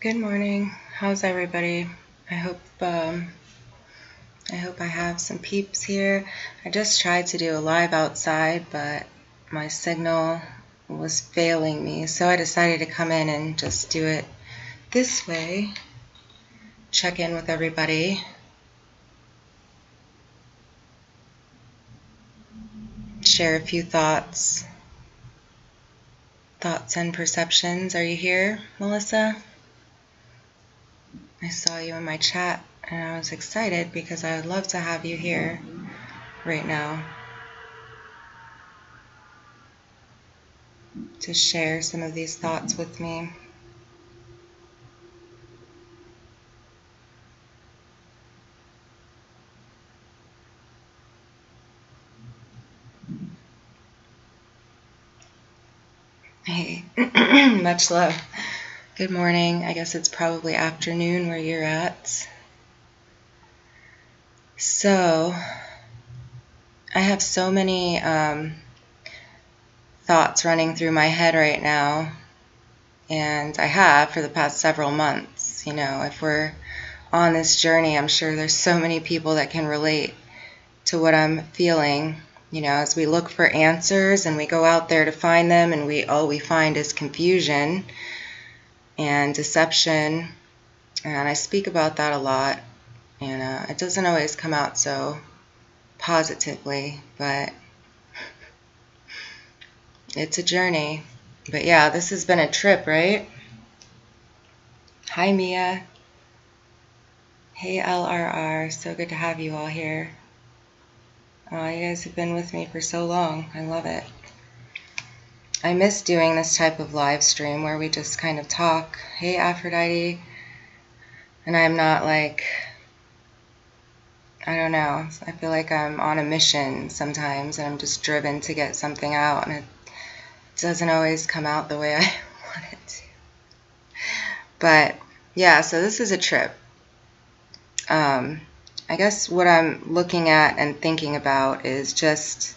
Good morning. How's everybody? I hope I have some peeps here. I just tried to do a live outside, but my signal was failing me, so I decided to come in and just do it this way. Check in with everybody. Share a few thoughts and perceptions. Are you here, Melissa? I saw you in my chat and I was excited because I would love to have you here right now to share some of these thoughts with me. Hey, much love. Good morning. I guess it's probably afternoon where you're at. So, I have so many thoughts running through my head right now, and I have for the past several months. You know, if we're on this journey, I'm sure there's so many people that can relate to what I'm feeling. You know, as we look for answers and we go out there to find them, and all we find is confusion and deception. And I speak about that a lot, and it doesn't always come out so positively, but it's a journey. But yeah, this has been a trip, right? Hi, Mia. Hey, LRR. So good to have you all here. Oh, you guys have been with me for so long. I love it. I miss doing this type of live stream where we just kind of talk. Hey, Aphrodite. And I'm not like, I don't know. I feel like I'm on a mission sometimes and I'm just driven to get something out, and it doesn't always come out the way I want it to. But yeah, so this is a trip. I guess what I'm looking at and thinking about is just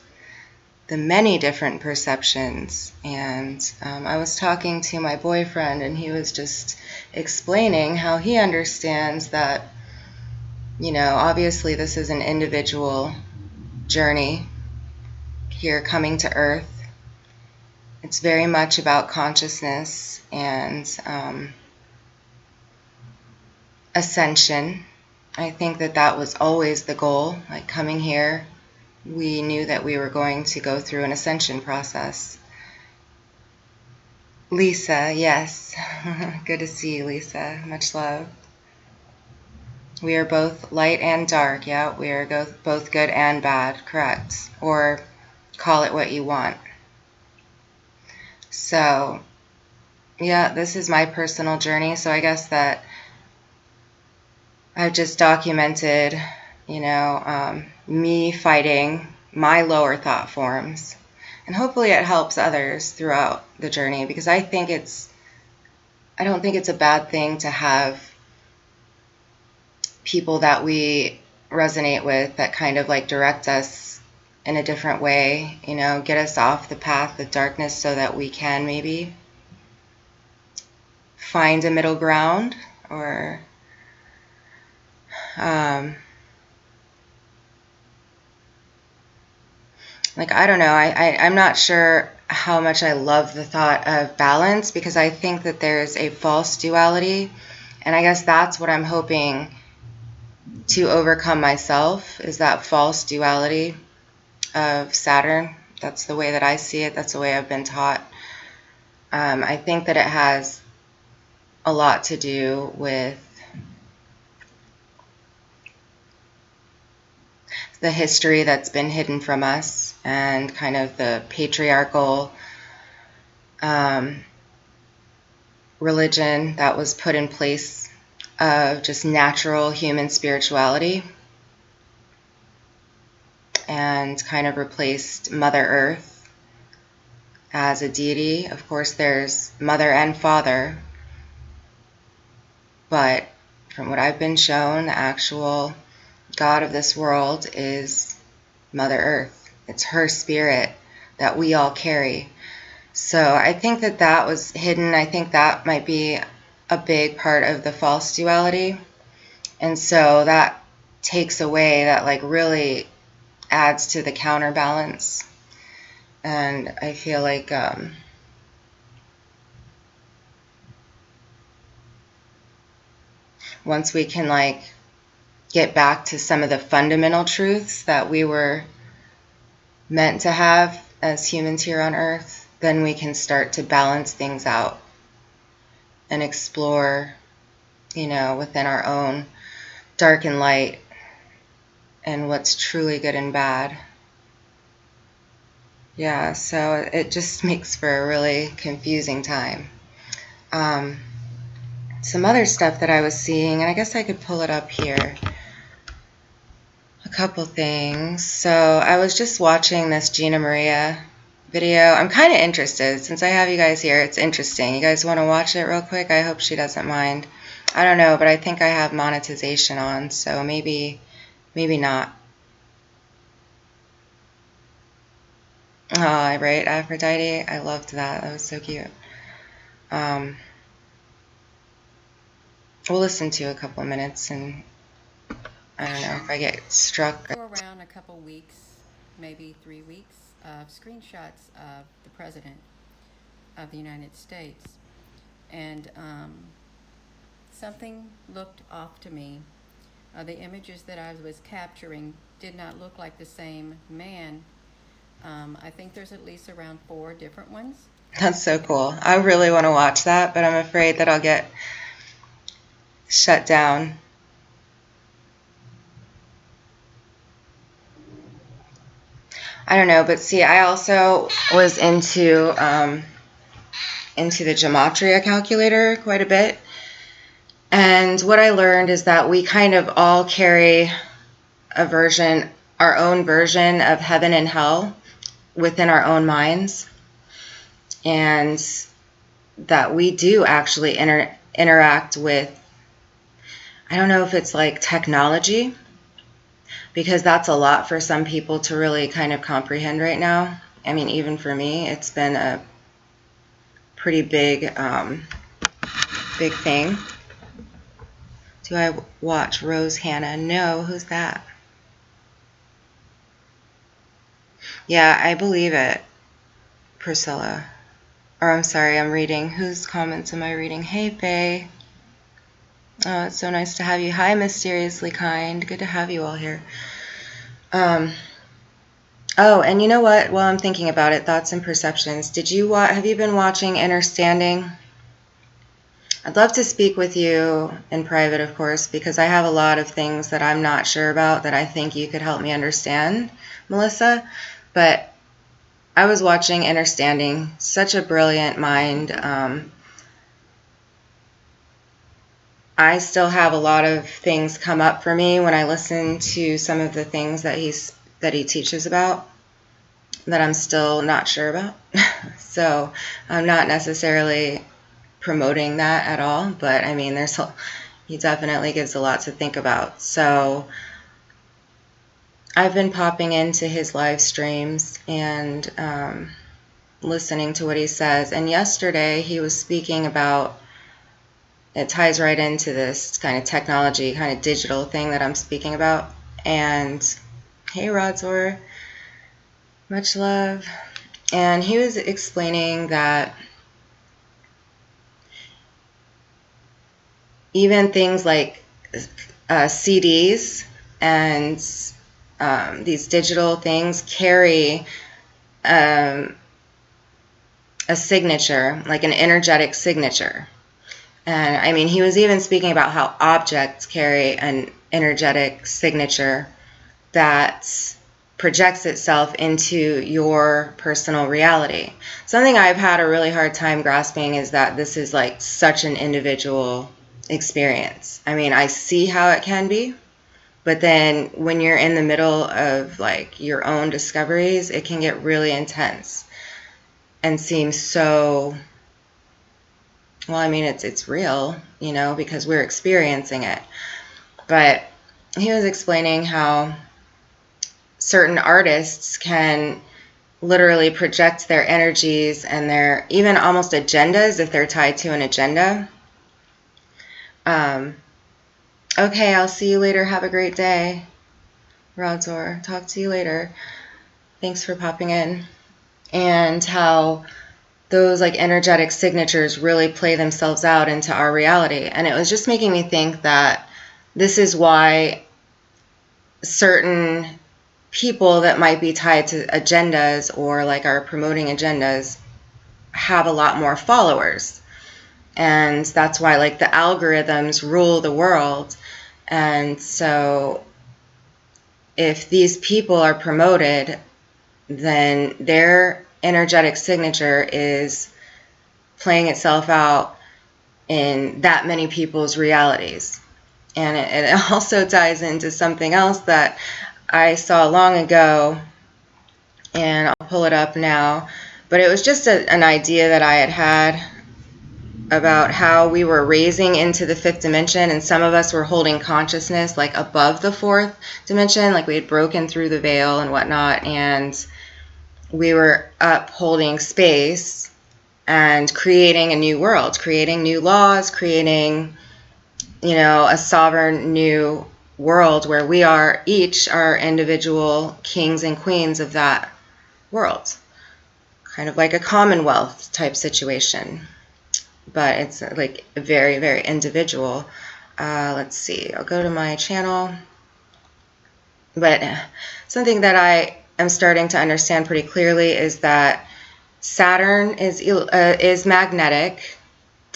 the many different perceptions. And I was talking to my boyfriend, and he was just explaining how he understands that, you know, obviously this is an individual journey here coming to Earth. It's very much about consciousness and ascension. I think that was always the goal. Like coming here, we knew that we were going to go through an ascension process. Lisa, yes. Good to see you, Lisa. Much love. We are both light and dark. Yeah, we are both good and bad. Correct. Or call it what you want. So, yeah, this is my personal journey. So I guess that I've just documented, you know, me fighting my lower thought forms. And hopefully it helps others throughout the journey, because I don't think it's a bad thing to have people that we resonate with that kind of like direct us in a different way, you know, get us off the path of darkness so that we can maybe find a middle ground, or like, I don't know, I'm not sure how much I love the thought of balance, because I think that there's a false duality, and I guess that's what I'm hoping to overcome myself, is that false duality of Saturn. That's the way that I see it. That's the way I've been taught. I think that it has a lot to do with the history that's been hidden from us, and kind of the patriarchal religion that was put in place of just natural human spirituality, and kind of replaced Mother Earth as a deity. Of course, there's Mother and Father, but from what I've been shown, the actual God of this world is Mother Earth. It's her spirit that we all carry. So I think that was hidden. I think that might be a big part of the false duality. And so that takes away, that like really adds to the counterbalance. And I feel like once we can like get back to some of the fundamental truths that we were meant to have as humans here on Earth, then we can start to balance things out and explore, within our own dark and light and what's truly good and bad. Yeah, so it just makes for a really confusing time. Some other stuff that I was seeing, and I guess I could pull it up here. A couple things. So I was just watching this Gina Maria video. I'm kind of interested. Since I have you guys here, it's interesting. You guys want to watch it real quick? I hope she doesn't mind. I don't know, but I think I have monetization on, so maybe not. Oh, right, Aphrodite. I loved that. That was so cute. We'll listen to a couple of minutes, and I don't know if I get struck. For around a couple weeks, maybe 3 weeks, of screenshots of the President of the United States. And something looked off to me. The images that I was capturing did not look like the same man. I think there's at least around 4 different ones. That's so cool. I really want to watch that, but I'm afraid that I'll get shut down. I don't know, but see, I also was into the gematria calculator quite a bit. And what I learned is that we kind of all carry our own version of heaven and hell within our own minds. And that we do actually interact with, I don't know if it's like technology, because that's a lot for some people to really kind of comprehend right now. I mean, even for me, it's been a pretty big thing. Do I watch Rose Hannah? No, who's that? Yeah, I believe it, Priscilla. Or I'm sorry, I'm reading. Whose comments am I reading? Hey, Faye. Oh, it's so nice to have you. Hi, Mysteriously Kind. Good to have you all here. Oh, and you know what? While I'm thinking about it, thoughts and perceptions. Have you been watching Understanding? I'd love to speak with you in private, of course, because I have a lot of things that I'm not sure about that I think you could help me understand, Melissa. But I was watching Understanding. Such a brilliant mind. I still have a lot of things come up for me when I listen to some of the things that he teaches about that I'm still not sure about. So I'm not necessarily promoting that at all, but I mean, he definitely gives a lot to think about. So I've been popping into his live streams and listening to what he says. And yesterday he was speaking about, it ties right into this kind of technology, kind of digital thing that I'm speaking about. And hey, Rodzor, much love. And he was explaining that even things like CDs and these digital things carry a signature, like an energetic signature. And I mean, he was even speaking about how objects carry an energetic signature that projects itself into your personal reality. Something I've had a really hard time grasping is that this is like such an individual experience. I mean, I see how it can be, but then when you're in the middle of like your own discoveries, it can get really intense and seem so, well, I mean, it's real, because we're experiencing it. But he was explaining how certain artists can literally project their energies and their even almost agendas, if they're tied to an agenda, Okay, I'll see you later. Have a great day. Rodzor, talk to you later. Thanks for popping in. And how those like energetic signatures really play themselves out into our reality. And it was just making me think that this is why certain people that might be tied to agendas or like are promoting agendas have a lot more followers. And that's why like the algorithms rule the world. And so if these people are promoted, then their energetic signature is playing itself out in that many people's realities. And it also ties into something else that I saw long ago, and I'll pull it up now. But it was just an idea that I had about how we were raising into the fifth dimension, and some of us were holding consciousness like above the fourth dimension, like we had broken through the veil and whatnot, and we were up holding space and creating a new world, creating new laws, creating, a sovereign new world where we are each our individual kings and queens of that world. Kind of like a commonwealth type situation. But it's like very, very individual. Let's see, I'll go to my channel. But something that I am starting to understand pretty clearly is that Saturn is magnetic,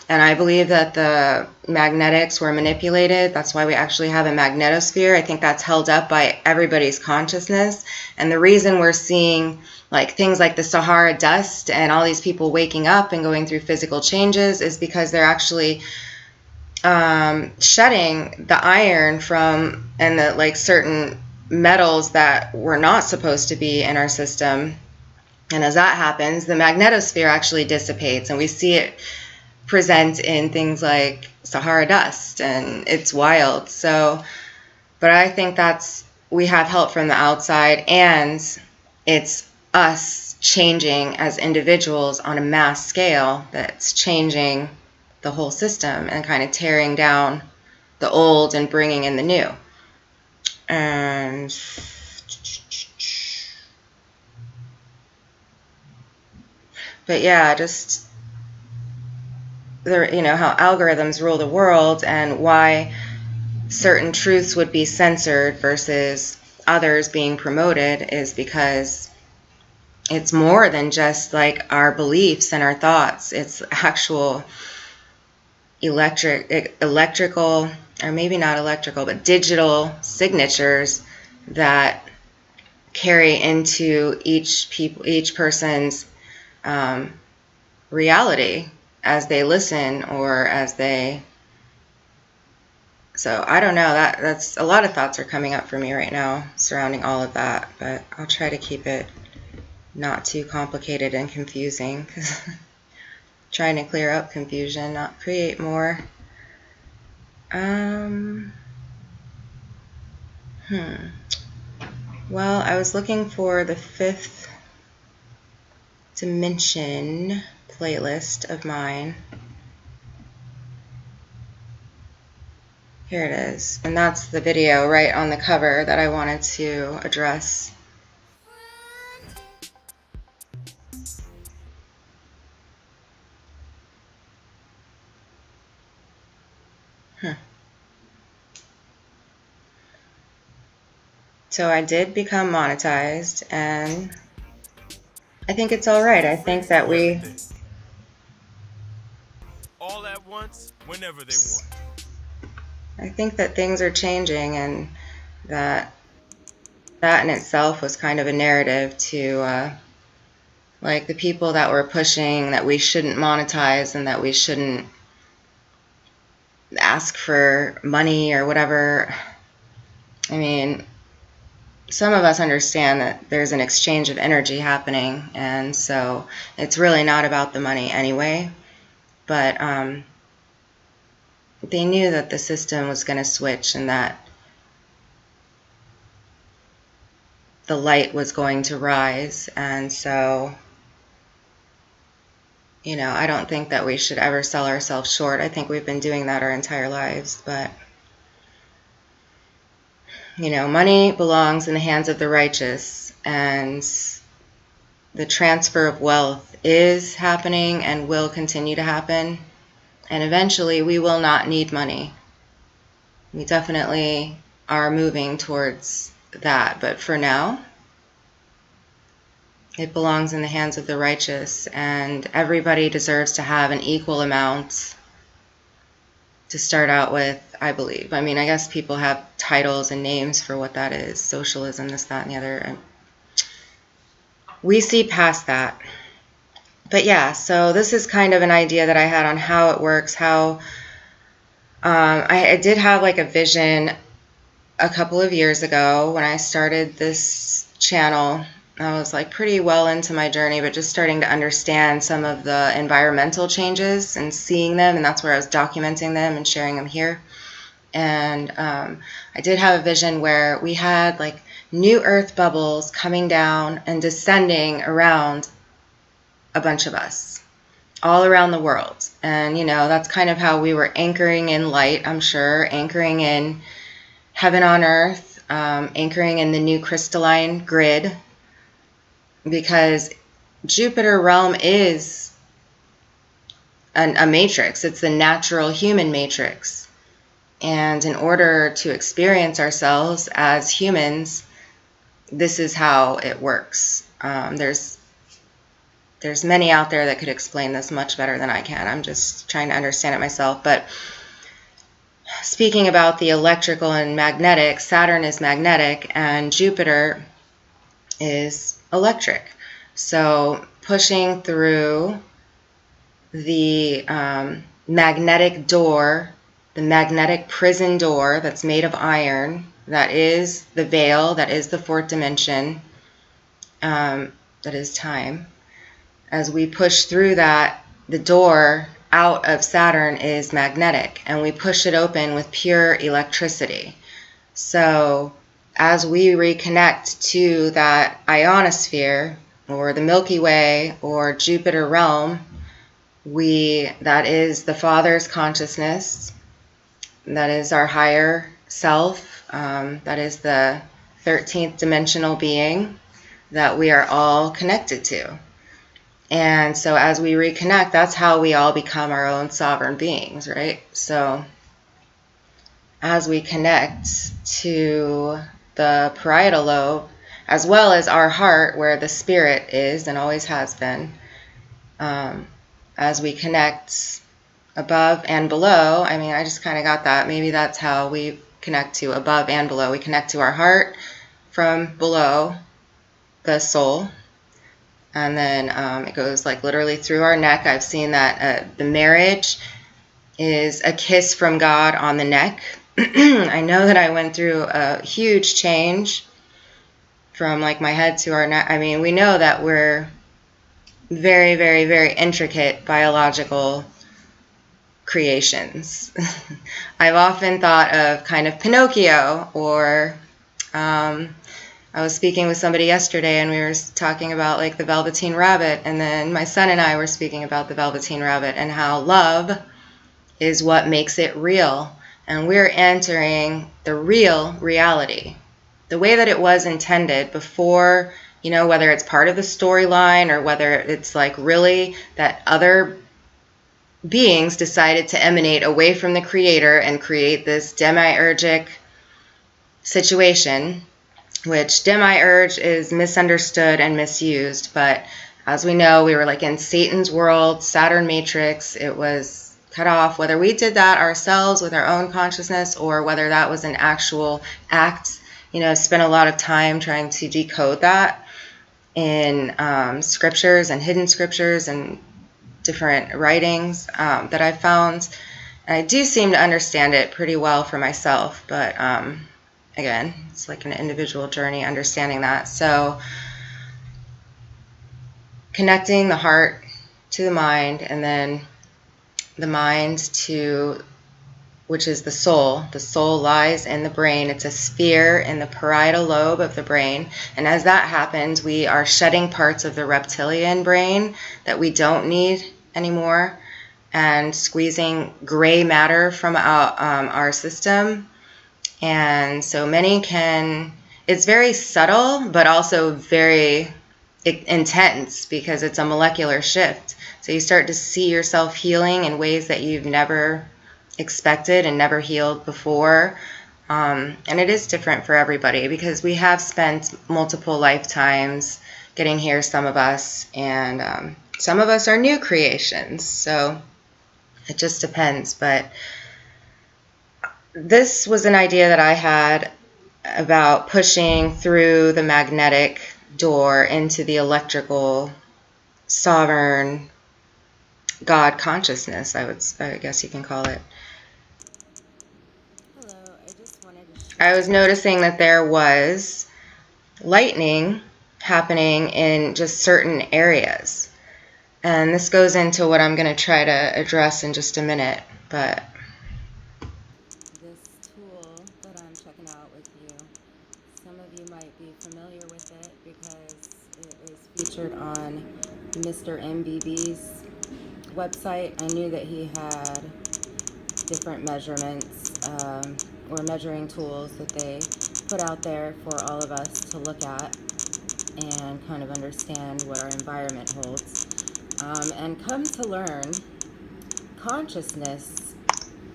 and I believe that the magnetics were manipulated. That's why we actually have a magnetosphere. I think that's held up by everybody's consciousness. And the reason we're seeing like things like the Sahara dust and all these people waking up and going through physical changes is because they're actually shedding the iron from and the like certain metals that were not supposed to be in our system. And as that happens, the magnetosphere actually dissipates, and we see it present in things like Sahara dust, and it's wild. So, but I think we have help from the outside, and it's us changing as individuals on a mass scale that's changing the whole system and kind of tearing down the old and bringing in the new. And but yeah, just how algorithms rule the world and why certain truths would be censored versus others being promoted is because it's more than just like our beliefs and our thoughts. It's actual electrical, or maybe not electrical, but digital signatures that carry into each person's reality as they listen or as they. So I don't know, that's a lot of thoughts are coming up for me right now surrounding all of that, but I'll try to keep it not too complicated and confusing, because trying to clear up confusion, not create more. Well, I was looking for the fifth dimension playlist of mine. Here it is. And that's the video right on the cover that I wanted to address. So I did become monetized, and I think it's all right. I think that we all at once, whenever they want. I think that things are changing, and that in itself was kind of a narrative to like the people that were pushing that we shouldn't monetize and that we shouldn't ask for money or whatever. I mean, some of us understand that there's an exchange of energy happening, and so it's really not about the money anyway. But they knew that the system was going to switch and that the light was going to rise, and so I don't think that we should ever sell ourselves short. I think we've been doing that our entire lives, but money belongs in the hands of the righteous, and the transfer of wealth is happening and will continue to happen. And eventually we will not need money. We definitely are moving towards that. But for now, it belongs in the hands of the righteous, and everybody deserves to have an equal amount to start out with, I believe. I mean, I guess people have titles and names for what that is. Socialism, this, that, and the other. We see past that. But yeah, so this is kind of an idea that I had on how it works, how I did have like a vision a couple of years ago when I started this channel. I was like pretty well into my journey, but just starting to understand some of the environmental changes and seeing them, and that's where I was documenting them and sharing them here. And I did have a vision where we had like new earth bubbles coming down and descending around a bunch of us all around the world. And that's kind of how we were anchoring in light, I'm sure, anchoring in heaven on earth, anchoring in the new crystalline grid, because Jupiter realm is a matrix. It's the natural human matrix. And in order to experience ourselves as humans, this is how it works. There's many out there that could explain this much better than I can. I'm just trying to understand it myself. But speaking about the electrical and magnetic, Saturn is magnetic and Jupiter is electric. So pushing through the magnetic door, the magnetic prison door that's made of iron, that is the veil, that is the fourth dimension, that is time. As we push through that, the door out of Saturn is magnetic, and we push it open with pure electricity. So as we reconnect to that ionosphere, or the Milky Way, or Jupiter realm, that is the Father's consciousness, that is our higher self, that is the 13th dimensional being that we are all connected to. And so as we reconnect, that's how we all become our own sovereign beings, right? So as we connect to the parietal lobe, as well as our heart, where the spirit is and always has been, as we connect above and below, I mean, I just kind of got that. Maybe that's how we connect to above and below. We connect to our heart from below the soul. And then it goes like literally through our neck. I've seen that the marriage is a kiss from God on the neck. I know that I went through a huge change from like my head to our neck. I mean, we know that we're very, very, very intricate biological creations. I've often thought of kind of Pinocchio, or I was speaking with somebody yesterday and we were talking about like the Velveteen Rabbit, and then my son and I were speaking about the Velveteen Rabbit and how love is what makes it real, and we're entering the real reality, the way that it was intended before, whether it's part of the storyline or whether it's like really that other beings decided to emanate away from the creator and create this demiurgic situation, which demiurge is misunderstood and misused. But as we know, we were like in Satan's world, Saturn matrix. It was cut off, whether we did that ourselves with our own consciousness or whether that was an actual act. Spent a lot of time trying to decode that in scriptures and hidden scriptures and different writings that I found. And I do seem to understand it pretty well for myself, but again, it's like an individual journey understanding that. So connecting the heart to the mind, and then the mind to, which is the soul. The soul lies in the brain. It's a sphere in the parietal lobe of the brain. And as that happens, we are shedding parts of the reptilian brain that we don't need anymore and squeezing gray matter from our system. And so many it's very subtle, but also very intense because it's a molecular shift. So you start to see yourself healing in ways that you've never expected and never healed before. And it is different for everybody because we have spent multiple lifetimes getting here, some of us, and some of us are new creations. So it just depends. But this was an idea that I had about pushing through the magnetic door into the electrical sovereign God consciousness, I guess you can call it. Hello, I just wanted to I was share. noticing that there was lightning happening in just certain areas. And this goes into what I'm going to try to address in just a minute. But This tool that I'm checking out with you. Some of you might be familiar with it because it is featured on Mr. MBB's website. I knew that he had different measurements or measuring tools that they put out there for all of us to look at and kind of understand what our environment holds. And come to learn, consciousness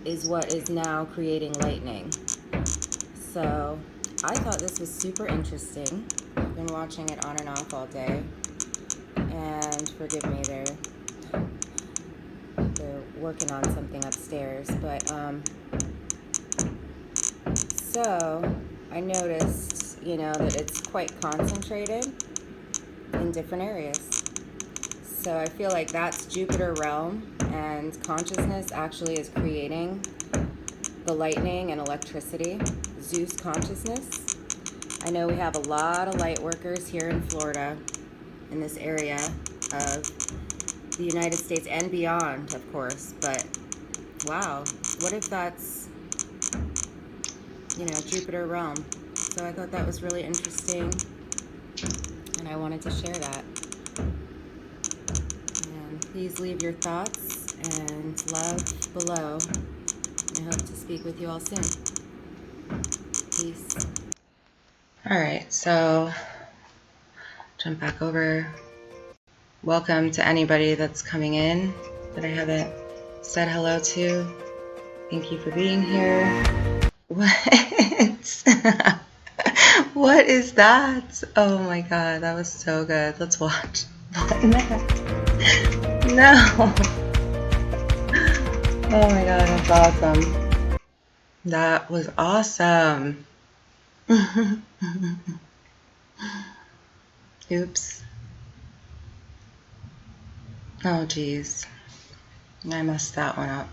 is what is now creating lightning. So I thought this was super interesting. I've been watching it on and off all day. And forgive me, they're working on something upstairs. But so I noticed, that it's quite concentrated in different areas. So I feel like that's Jupiter realm, and consciousness actually is creating the lightning and electricity. Zeus consciousness. I know we have a lot of light workers here in Florida, in this area of the United States and beyond, of course. But wow, what if that's, Jupiter realm? So I thought that was really interesting, and I wanted to share that. And please leave your thoughts and love below. I hope to speak with you all soon. Peace. all right, so jump back over. Welcome to anybody that's coming in that I haven't said hello to. Thank you for being here. What? What is that? Oh my god, that was so good. Let's watch. No. Oh my god, that's awesome. That was awesome. Oops. Oh geez. I messed that one up.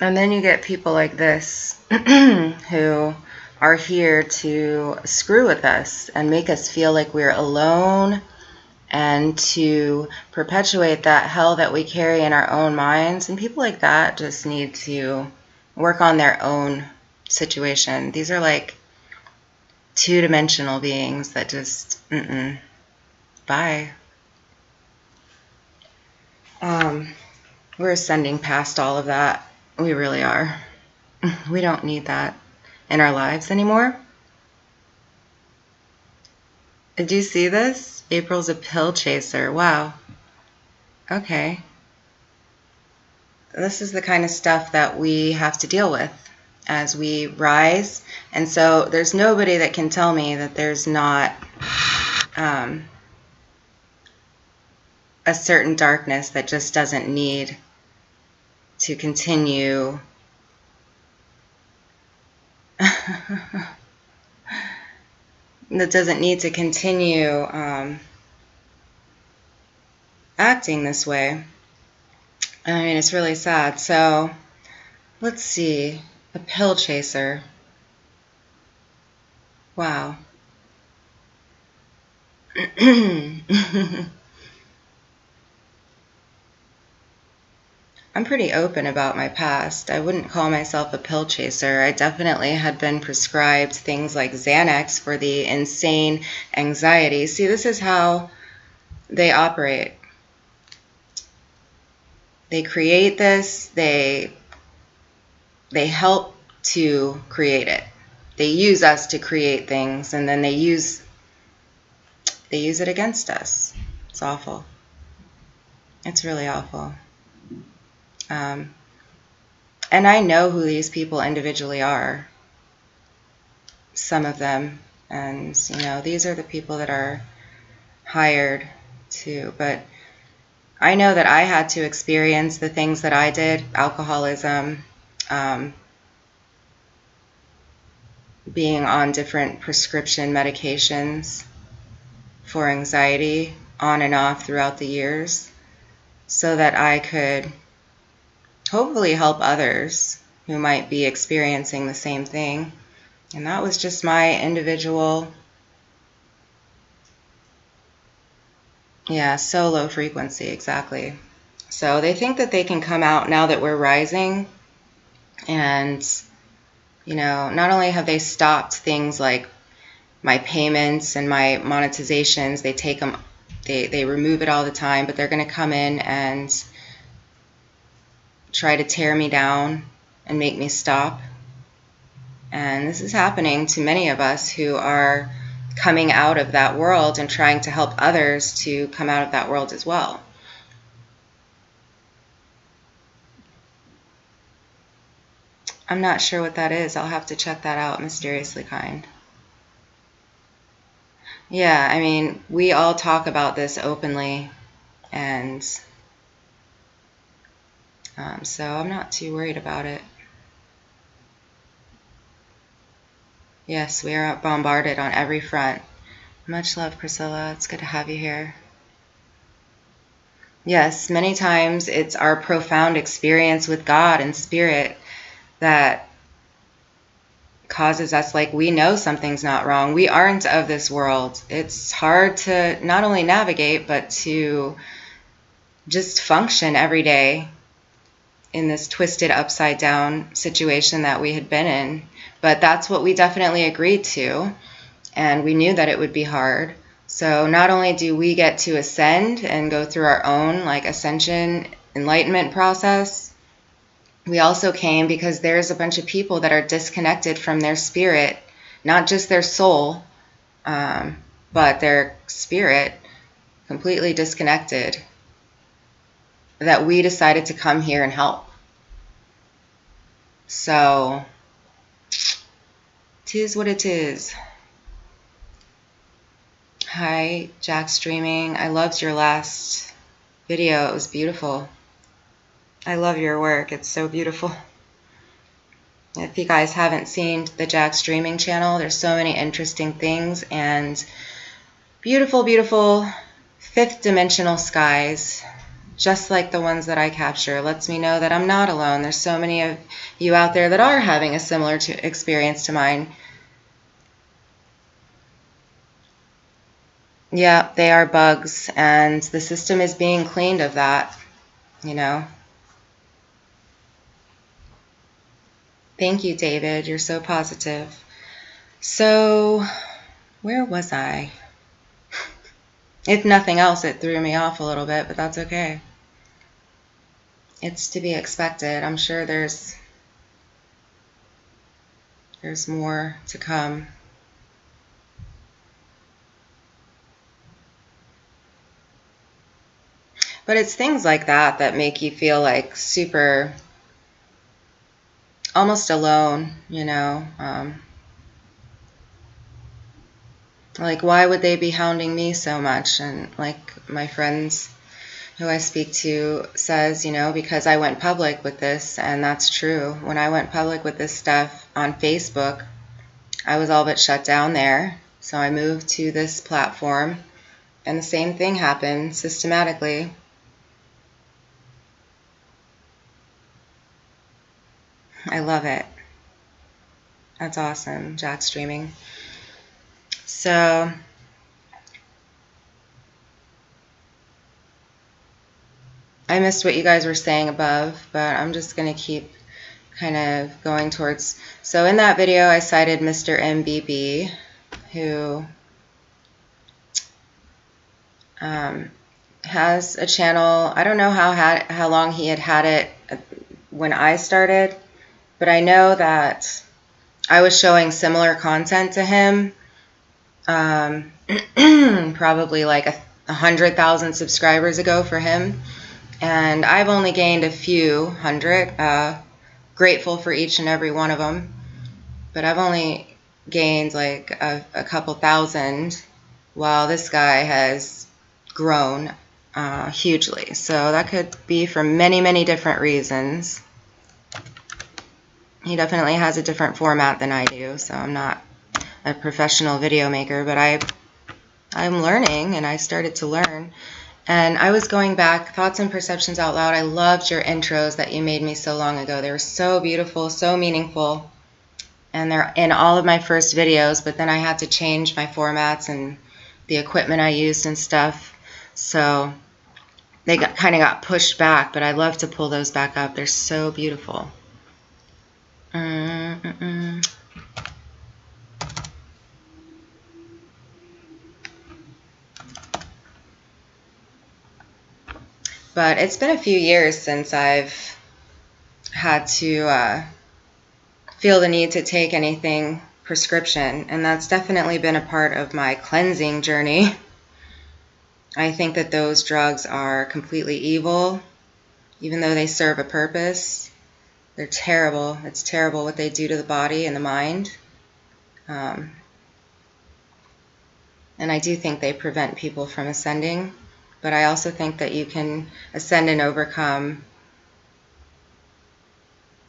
And then you get people like this who are here to screw with us and make us feel like we're alone and to perpetuate that hell that we carry in our own minds. And people like that just need to work on their own situation. These are like two-dimensional beings that just, bye. We're ascending past all of that. We really are. We don't need that in our lives anymore. Did you see this? April's a pill chaser. Wow. Okay. This is the kind of stuff that we have to deal with as we rise. And so there's nobody that can tell me that there's not a certain darkness that just doesn't need to continue that doesn't need to continue acting this way. I mean, it's really sad. So let's see. A pill chaser. Wow. I'm pretty open about my past. I wouldn't call myself a pill chaser. I definitely had been prescribed things like Xanax for the insane anxiety. See, this is how they operate. They create this, they help to create it. They use us to create things, and then they use it against us. It's awful. It's really awful. Um, and I know who these people individually are. Some of them, and these are the people that are hired to. But I know that I had to experience the things that I did: alcoholism, being on different prescription medications for anxiety on and off throughout the years, so that I could hopefully help others who might be experiencing the same thing. And that was just my individual, so low frequency, exactly. So they think that they can come out now that we're rising, and not only have they stopped things like my payments and my monetizations, they take them, they remove it all the time, but they're going to come in and try to tear me down and make me stop. And this is happening to many of us who are coming out of that world and trying to help others to come out of that world as well. I'm not sure what that is. I'll have to check that out. Mysteriously kind. Yeah, I mean, we all talk about this openly, and so I'm not too worried about it. Yes, we are bombarded on every front. Much love, Priscilla. It's good to have you here. Yes, many times it's our profound experience with God and Spirit that causes us, like, we know something's not wrong. We aren't of this world. It's hard to not only navigate, but to just function every day in this twisted upside down situation that we had been in. But that's what we definitely agreed to, and we knew that it would be hard. So not only do we get to ascend and go through our own ascension enlightenment process, we also came because there's a bunch of people that are disconnected from their spirit, not just their soul, but their spirit, completely disconnected, that we decided to come here and help. So, 'tis what it is. Hi, Jack Streaming. I loved your last video. It was beautiful. I love your work. It's so beautiful. If you guys haven't seen the Jack Streaming channel, there's so many interesting things and beautiful, beautiful fifth dimensional skies, just like the ones that I capture. Lets me know that I'm not alone. There's so many of you out there that are having a similar experience to mine. Yeah, they are bugs, and the system is being cleaned of that, Thank you, David. You're so positive. So, where was I? If nothing else, it threw me off a little bit, but that's okay. It's to be expected. I'm sure there's more to come. But it's things like that that make you feel like super, almost alone, like, why would they be hounding me so much? And like my friends who I speak to says, because I went public with this, and that's true. When I went public with this stuff on Facebook, I was all but shut down there. So I moved to this platform, and the same thing happened systematically. I love it. That's awesome, Jack Streaming. So I missed what you guys were saying above, but I'm just going to keep kind of going towards. So in that video, I cited Mr. MBB, who has a channel. I don't know how long he had it when I started, but I know that I was showing similar content to him, probably like 100,000 subscribers ago for him, and I've only gained a few hundred. Grateful for each and every one of them, but I've only gained like a couple thousand, while this guy has grown hugely. So that could be for many, many different reasons. He definitely has a different format than I do, so I'm not a professional video maker, but I'm learning, and I started to learn. And I was going back, Thoughts and Perceptions Out Loud. I loved your intros that you made me so long ago. They were so beautiful, so meaningful. And they're in all of my first videos, but then I had to change my formats and the equipment I used and stuff. So they kind of got pushed back, but I'd love to pull those back up. They're so beautiful. But it's been a few years since I've had to feel the need to take anything prescription, and that's definitely been a part of my cleansing journey. I think that those drugs are completely evil, even though they serve a purpose. They're terrible. It's terrible what they do to the body and the mind. And I do think they prevent people from ascending, but I also think that you can ascend and overcome.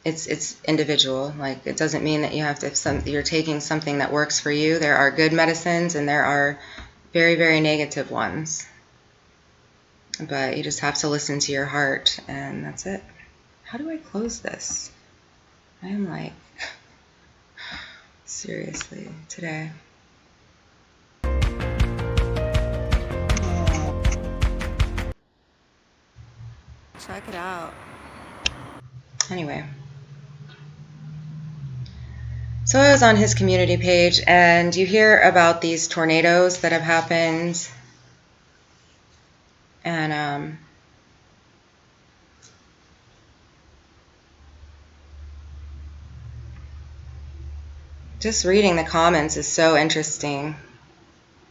It's individual. Like, it doesn't mean that you have to, if you're taking something that works for you. There are good medicines and there are very, very negative ones. But you just have to listen to your heart, and that's it. How do I close this? I am like, seriously, today. Check it out. Anyway. So I was on his community page, and you hear about these tornadoes that have happened, and just reading the comments is so interesting.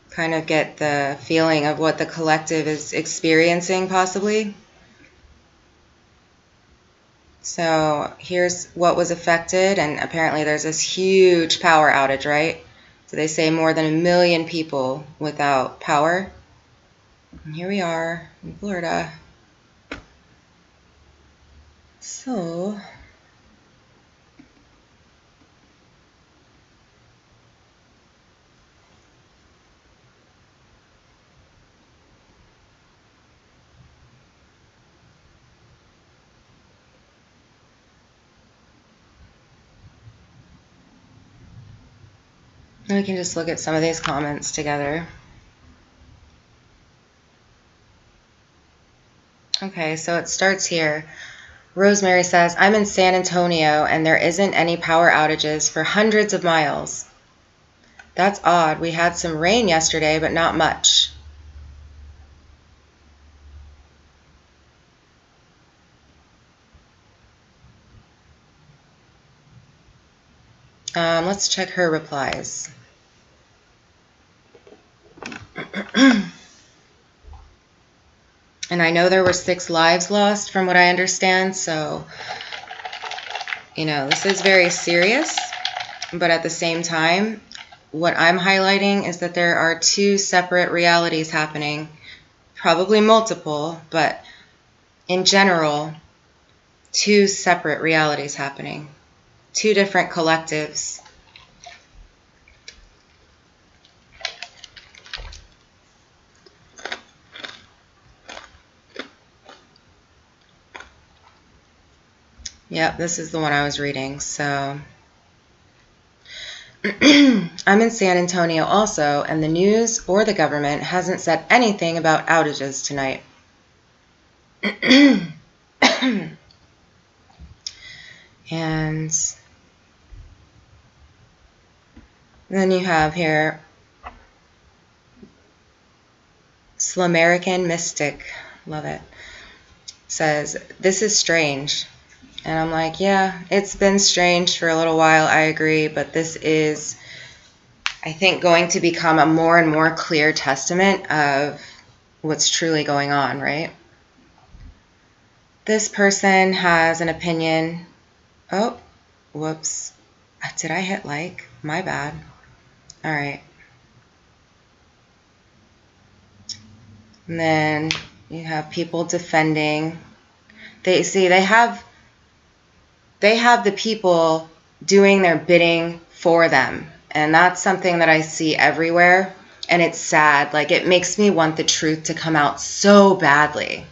Kind of get the feeling of what the collective is experiencing, possibly. So here's what was affected, and apparently there's this huge power outage, right? So they say more than 1 million people without power. And here we are in Florida. So we can just look at some of these comments together. Okay, so it starts here. Rosemary says, I'm in San Antonio and there isn't any power outages for hundreds of miles. That's odd. We had some rain yesterday, but not much. Let's check her replies. And I know there were 6 lives lost from what I understand, so, this is very serious. But at the same time, what I'm highlighting is that there are 2 separate realities happening, probably multiple, but in general, 2 separate realities happening, 2 different collectives. Yep, this is the one I was reading. So I'm in San Antonio also, and the news or the government hasn't said anything about outages tonight. And then you have here Slamerican Mystic, love it, says, "This is strange." And I'm like, yeah, it's been strange for a little while, I agree, but this is, I think, going to become a more and more clear testament of what's truly going on, right? This person has an opinion. Oh, whoops. Did I hit like? My bad. All right. And then you have people defending. They have the people doing their bidding for them. And that's something that I see everywhere. And it's sad. Like, it makes me want the truth to come out so badly.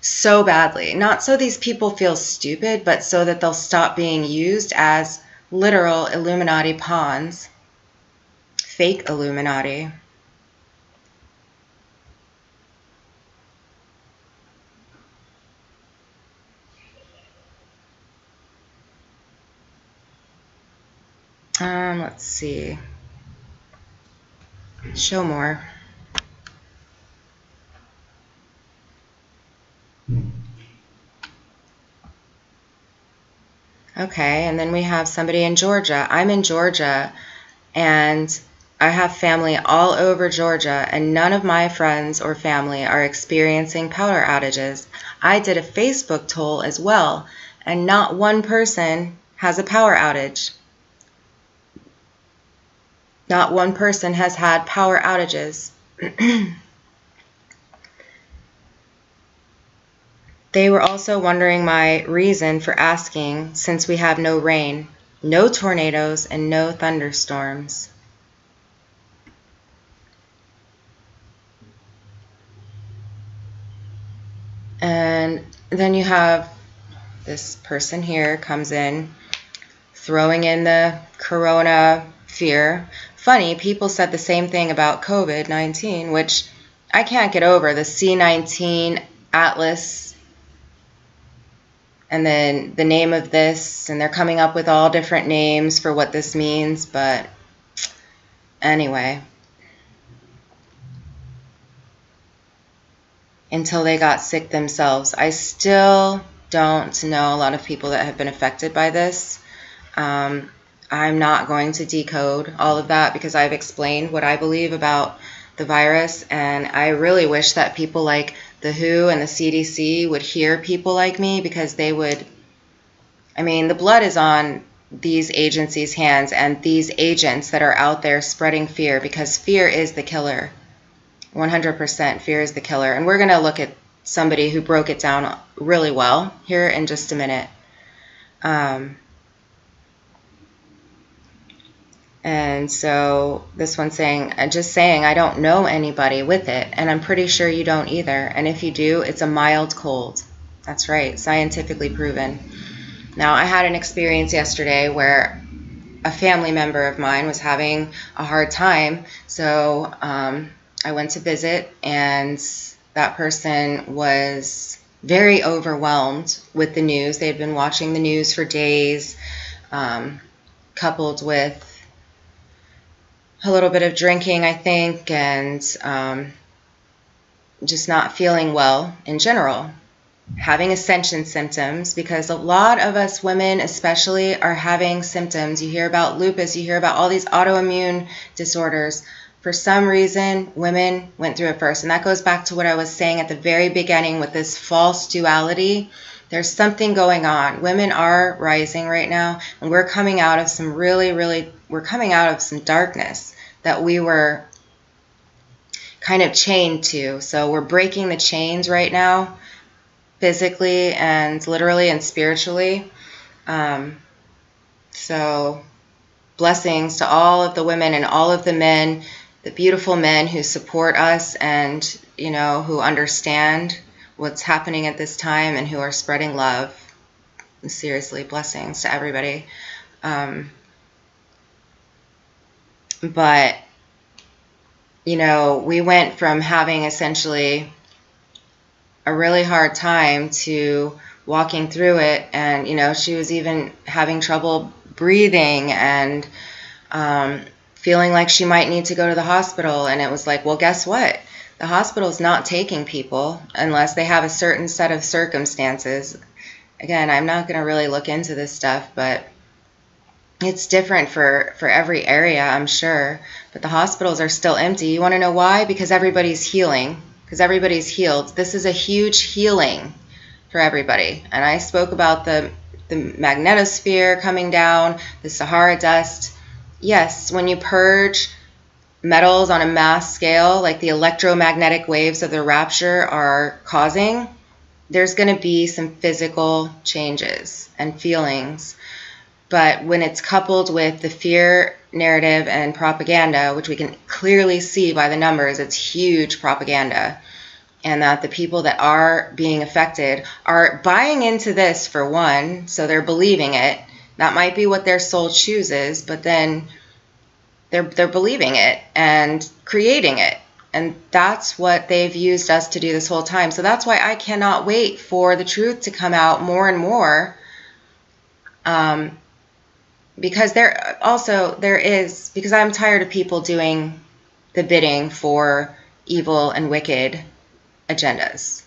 So badly. Not so these people feel stupid, but so that they'll stop being used as literal Illuminati pawns. Fake Illuminati. Let's see. Show more. Okay, and then we have somebody in Georgia. I'm in Georgia, and I have family all over Georgia, and none of my friends or family are experiencing power outages. I did a Facebook toll as well, and not one person has a power outage. Not one person has had power outages. They were also wondering my reason for asking, since we have no rain, no tornadoes, and no thunderstorms. And then you have this person here comes in, throwing in the corona fear. Funny, people said the same thing about COVID-19, which I can't get over. The C19 Atlas, and then the name of this, and they're coming up with all different names for what this means, but anyway. Until they got sick themselves. I still don't know a lot of people that have been affected by this. I'm not going to decode all of that because I've explained what I believe about the virus, and I really wish that people like the WHO and the CDC would hear people like me, because they would, I mean, the blood is on these agencies' hands and these agents that are out there spreading fear, because fear is the killer. 100% fear is the killer. And we're going to look at somebody who broke it down really well here in just a minute. And so this one's saying, just saying, I don't know anybody with it, and I'm pretty sure you don't either. And if you do, it's a mild cold. That's right, scientifically proven. Now, I had an experience yesterday where a family member of mine was having a hard time, so I went to visit, and that person was very overwhelmed with the news. They had been watching the news for days, coupled with a little bit of drinking, I think, and just not feeling well in general. Having Ascension symptoms, because a lot of us women especially are having symptoms. You hear about lupus, you hear about all these autoimmune disorders. For some reason, women went through it first. And that goes back to what I was saying at the very beginning with this false duality. There's something going on. Women are rising right now, and we're coming out of some we're coming out of some darkness that we were kind of chained to. So we're breaking the chains right now, physically and literally and spiritually. So blessings to all of the women and all of the men, the beautiful men who support us and, who understand what's happening at this time and who are spreading love. Seriously, blessings to everybody. But, you know, we went from having essentially a really hard time to walking through it. And, you know, she was even having trouble breathing and feeling like she might need to go to the hospital. And it was like, well, guess what? The hospital's not taking people unless they have a certain set of circumstances. Again, I'm not going to really look into this stuff, but it's different for every area, I'm sure. But the hospitals are still empty. You want to know why? Because everybody's healing. Because everybody's healed. This is a huge healing for everybody. And I spoke about the magnetosphere coming down, the Sahara dust. Yes, when you purge metals on a mass scale, like the electromagnetic waves of the rapture are causing, there's going to be some physical changes and feelings. But when it's coupled with the fear narrative and propaganda, which we can clearly see by the numbers, it's huge propaganda, and that the people that are being affected are buying into this, for one, so they're believing it. That might be what their soul chooses, but then they're believing it and creating it. And that's what they've used us to do this whole time. So that's why I cannot wait for the truth to come out more and more. Because because I'm tired of people doing the bidding for evil and wicked agendas.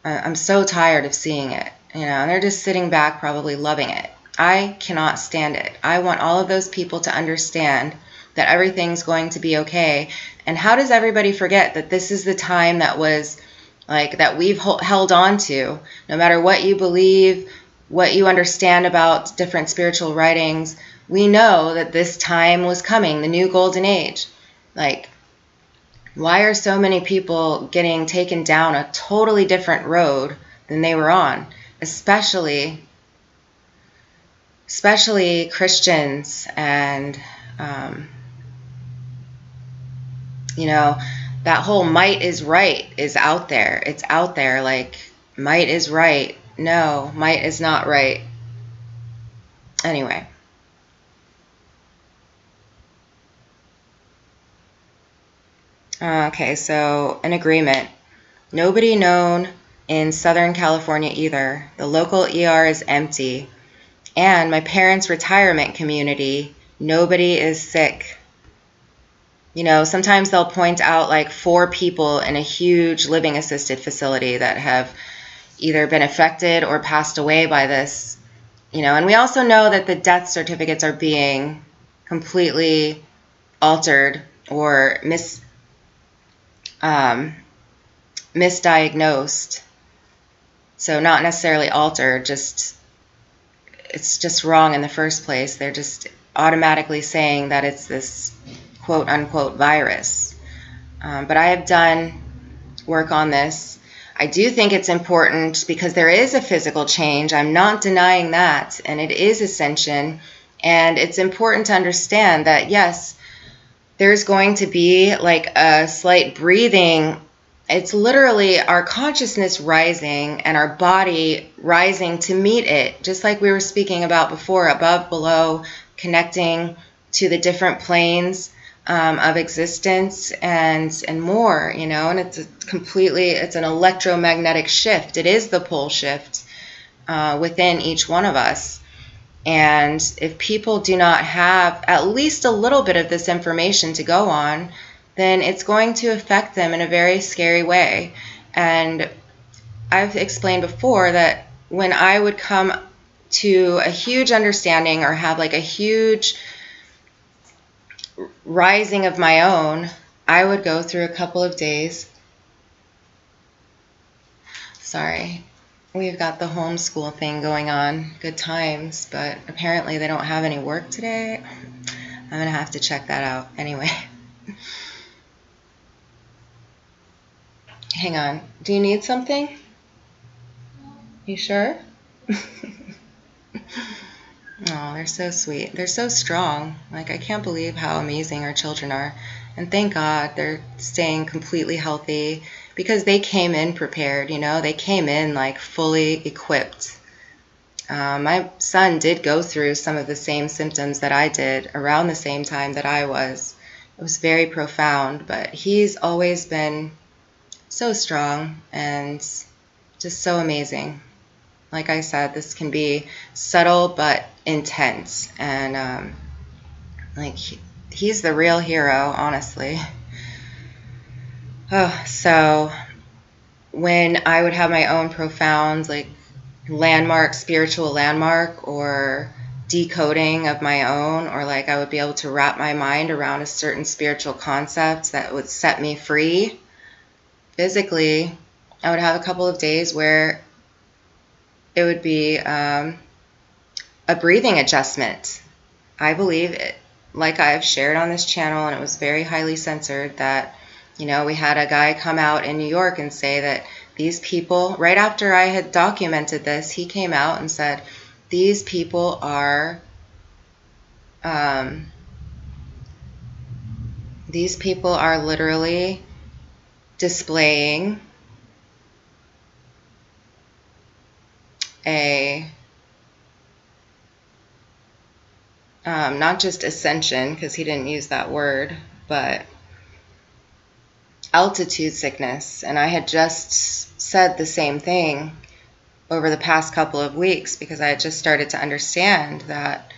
I'm so tired of seeing it, you know, and they're just sitting back probably loving it. I cannot stand it. I want all of those people to understand that everything's going to be okay. And how does everybody forget that this is the time that was like that we've held on to, no matter what you believe, what you understand about different spiritual writings, we know that this time was coming, the new golden age. Like, why are so many people getting taken down a totally different road than they were on? Especially Christians and, you know, that whole might is right is out there. It's out there, like, might is right. No, might is not right. Anyway. Okay, so an agreement. Nobody known in Southern California either. The local ER is empty. And my parents' retirement community, nobody is sick. You know, sometimes they'll point out like 4 people in a huge living assisted facility that have either been affected or passed away by this. You know, and we also know that the death certificates are being completely altered or misdiagnosed. So not necessarily altered, just it's just wrong in the first place. They're just automatically saying that it's this quote unquote virus. But I have done work on this. I do think it's important because there is a physical change. I'm not denying that. And it is ascension. And it's important to understand that, yes, there's going to be like a slight breathing. It's literally our consciousness rising and our body rising to meet it, just like we were speaking about before, above, below, connecting to the different planes of existence and more, you know, and it's an electromagnetic shift. It is the pole shift within each one of us. And if people do not have at least a little bit of this information to go on, then it's going to affect them in a very scary way. And I've explained before that when I would come to a huge understanding or have like a huge rising of my own, I would go through a couple of days. Sorry. We've got the homeschool thing going on. Good times, but apparently they don't have any work today. I'm going to have to check that out. Anyway. Hang on. Do you need something? You sure? Oh, they're so sweet. They're so strong. Like, I can't believe how amazing our children are. And thank God they're staying completely healthy because they came in prepared, you know? They came in, like, fully equipped. My son did go through some of the same symptoms that I did around the same time that I was. It was very profound, but he's always been so strong and just so amazing. Like I said, this can be subtle but intense, and he's the real hero, honestly. Oh, so when I would have my own profound, like, landmark, spiritual landmark, or decoding of my own, or like I would be able to wrap my mind around a certain spiritual concept that would set me free physically, I would have a couple of days where it would be a breathing adjustment. I believe it, like I've shared on this channel, and it was very highly censored, that, we had a guy come out in New York and say that these people, right after I had documented this, he came out and said, these people are literally displaying a not just ascension, because he didn't use that word, but altitude sickness. And I had just said the same thing over the past couple of weeks, because I had just started to understand that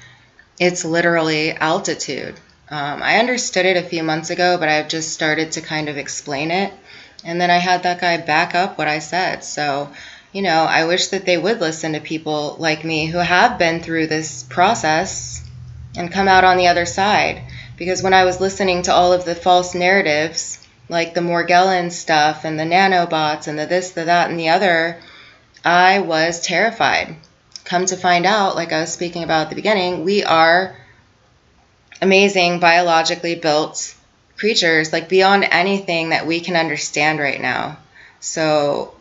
it's literally altitude. I understood it a few months ago, but I've just started to kind of explain it. And then I had that guy back up what I said. So, I wish that they would listen to people like me who have been through this process and come out on the other side. Because when I was listening to all of the false narratives, like the Morgellon stuff and the nanobots and the this, the that, and the other, I was terrified. Come to find out, like I was speaking about at the beginning, we are amazing biologically built creatures, like beyond anything that we can understand right now. So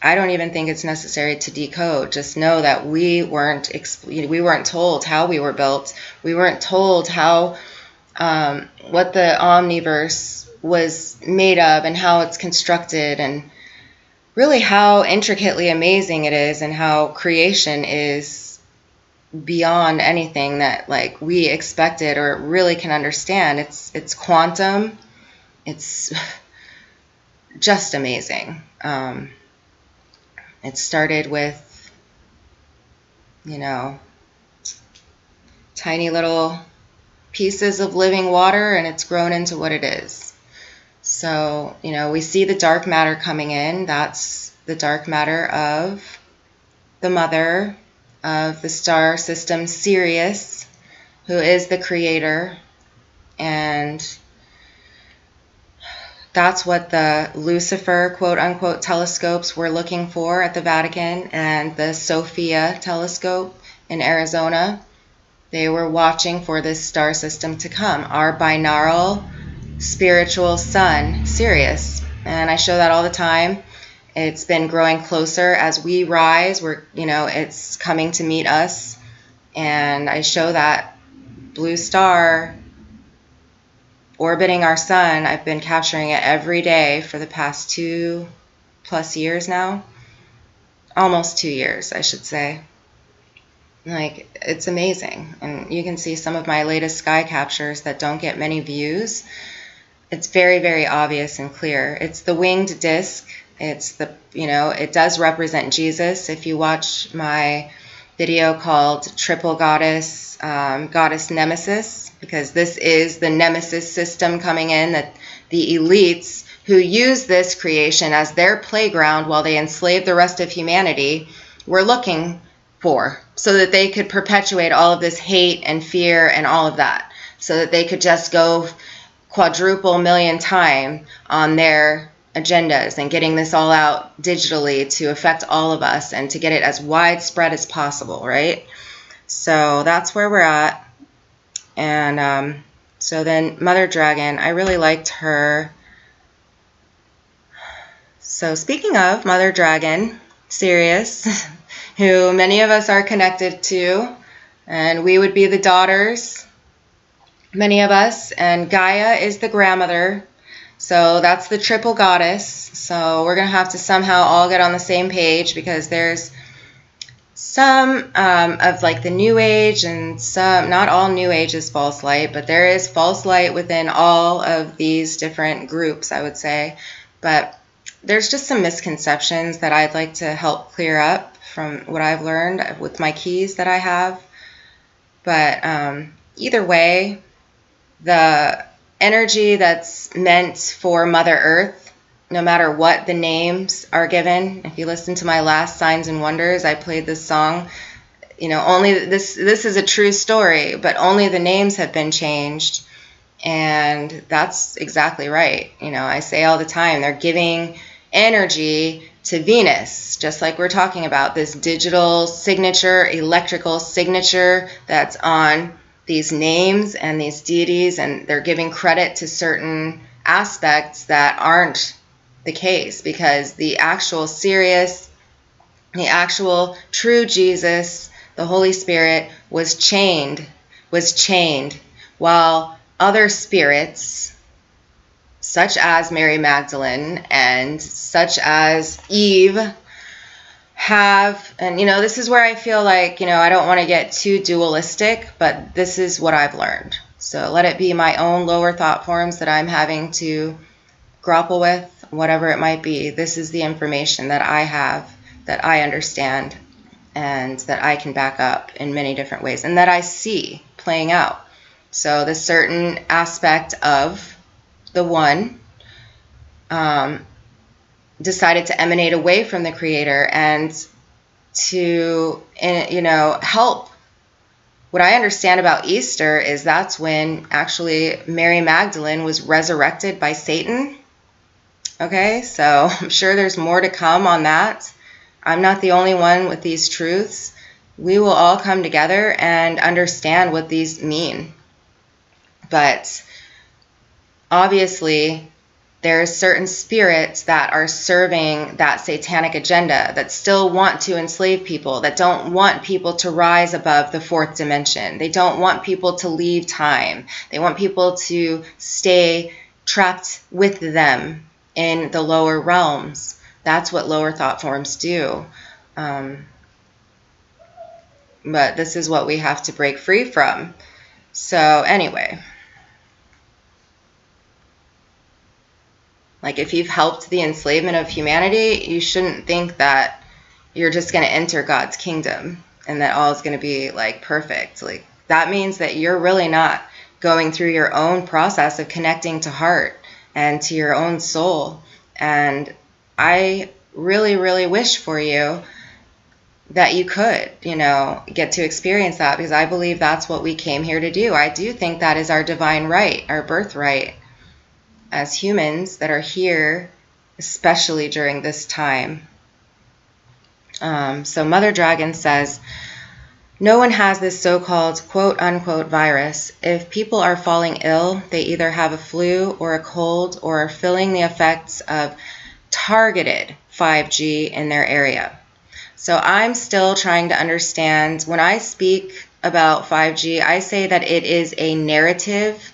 I don't even think it's necessary to decode. Just know that we weren't told how we were built. We weren't told how what the omniverse was made of and how it's constructed, and really how intricately amazing it is, and how creation is beyond anything that like we expected or really can understand. It's quantum. It's just amazing. It started with, tiny little pieces of living water, and it's grown into what it is. So, we see the dark matter coming in. That's the dark matter of the mother of the star system, Sirius, who is the creator. And that's what the Lucifer, quote unquote, telescopes were looking for at the Vatican, and the Sophia telescope in Arizona. They were watching for this star system to come, our binaural spiritual sun, Sirius. And I show that all the time. It's been growing closer as we rise. It's coming to meet us. And I show that blue star orbiting our sun. I've been capturing it every day for the past 2+ years now. Almost 2 years, I should say. Like, it's amazing. And you can see some of my latest sky captures that don't get many views. It's very, very obvious and clear. It's the winged disc. It's it does represent Jesus. If you watch my video called Triple Goddess, Goddess Nemesis, because this is the Nemesis system coming in, that the elites who use this creation as their playground while they enslave the rest of humanity were looking for, so that they could perpetuate all of this hate and fear and all of that, so that they could just go quadruple million time on their agendas and getting this all out digitally to affect all of us and to get it as widespread as possible, right? So that's where we're at. And so then Mother Dragon, I really liked her. So speaking of Mother Dragon, Sirius, who many of us are connected to, and we would be the daughters, many of us, and Gaia is the grandmother. So that's the triple goddess. So we're going to have to somehow all get on the same page, because there's some of like the New Age, and some, not all New Age is false light, but there is false light within all of these different groups, I would say. But there's just some misconceptions that I'd like to help clear up from what I've learned with my keys that I have. But either way, the energy that's meant for Mother Earth, no matter what the names are given. If you listen to my last Signs and Wonders, I played this song. Only this is a true story, but only the names have been changed. And that's exactly right. I say all the time, they're giving energy to Venus, just like we're talking about, this digital signature, electrical signature that's on these names and these deities, and they're giving credit to certain aspects that aren't the case, because the actual true Jesus, the Holy Spirit, was chained, while other spirits, such as Mary Magdalene and such as Eve, have, and this is where I feel like, I don't want to get too dualistic, but this is what I've learned. So let it be my own lower thought forms that I'm having to grapple with, whatever it might be. This is the information that I have, that I understand, and that I can back up in many different ways, and that I see playing out. So the certain aspect of the one decided to emanate away from the Creator and to, help. What I understand about Easter is that's when actually Mary Magdalene was resurrected by Satan. Okay, so I'm sure there's more to come on that. I'm not the only one with these truths. We will all come together and understand what these mean. But obviously, there's certain spirits that are serving that satanic agenda, that still want to enslave people, that don't want people to rise above the fourth dimension. They don't want people to leave time. They want people to stay trapped with them in the lower realms. That's what lower thought forms do. But this is what we have to break free from. So anyway, like if you've helped the enslavement of humanity, you shouldn't think that you're just going to enter God's kingdom and that all is going to be like perfect. Like that means that you're really not going through your own process of connecting to heart and to your own soul. And I really, really wish for you that you could, get to experience that, because I believe that's what we came here to do. I do think that is our divine right, our birthright as humans that are here, especially during this time. So Mother Dragon says, no one has this so-called quote-unquote virus. If people are falling ill, they either have a flu or a cold or are feeling the effects of targeted 5G in their area. So I'm still trying to understand. When I speak about 5G, I say that it is a narrative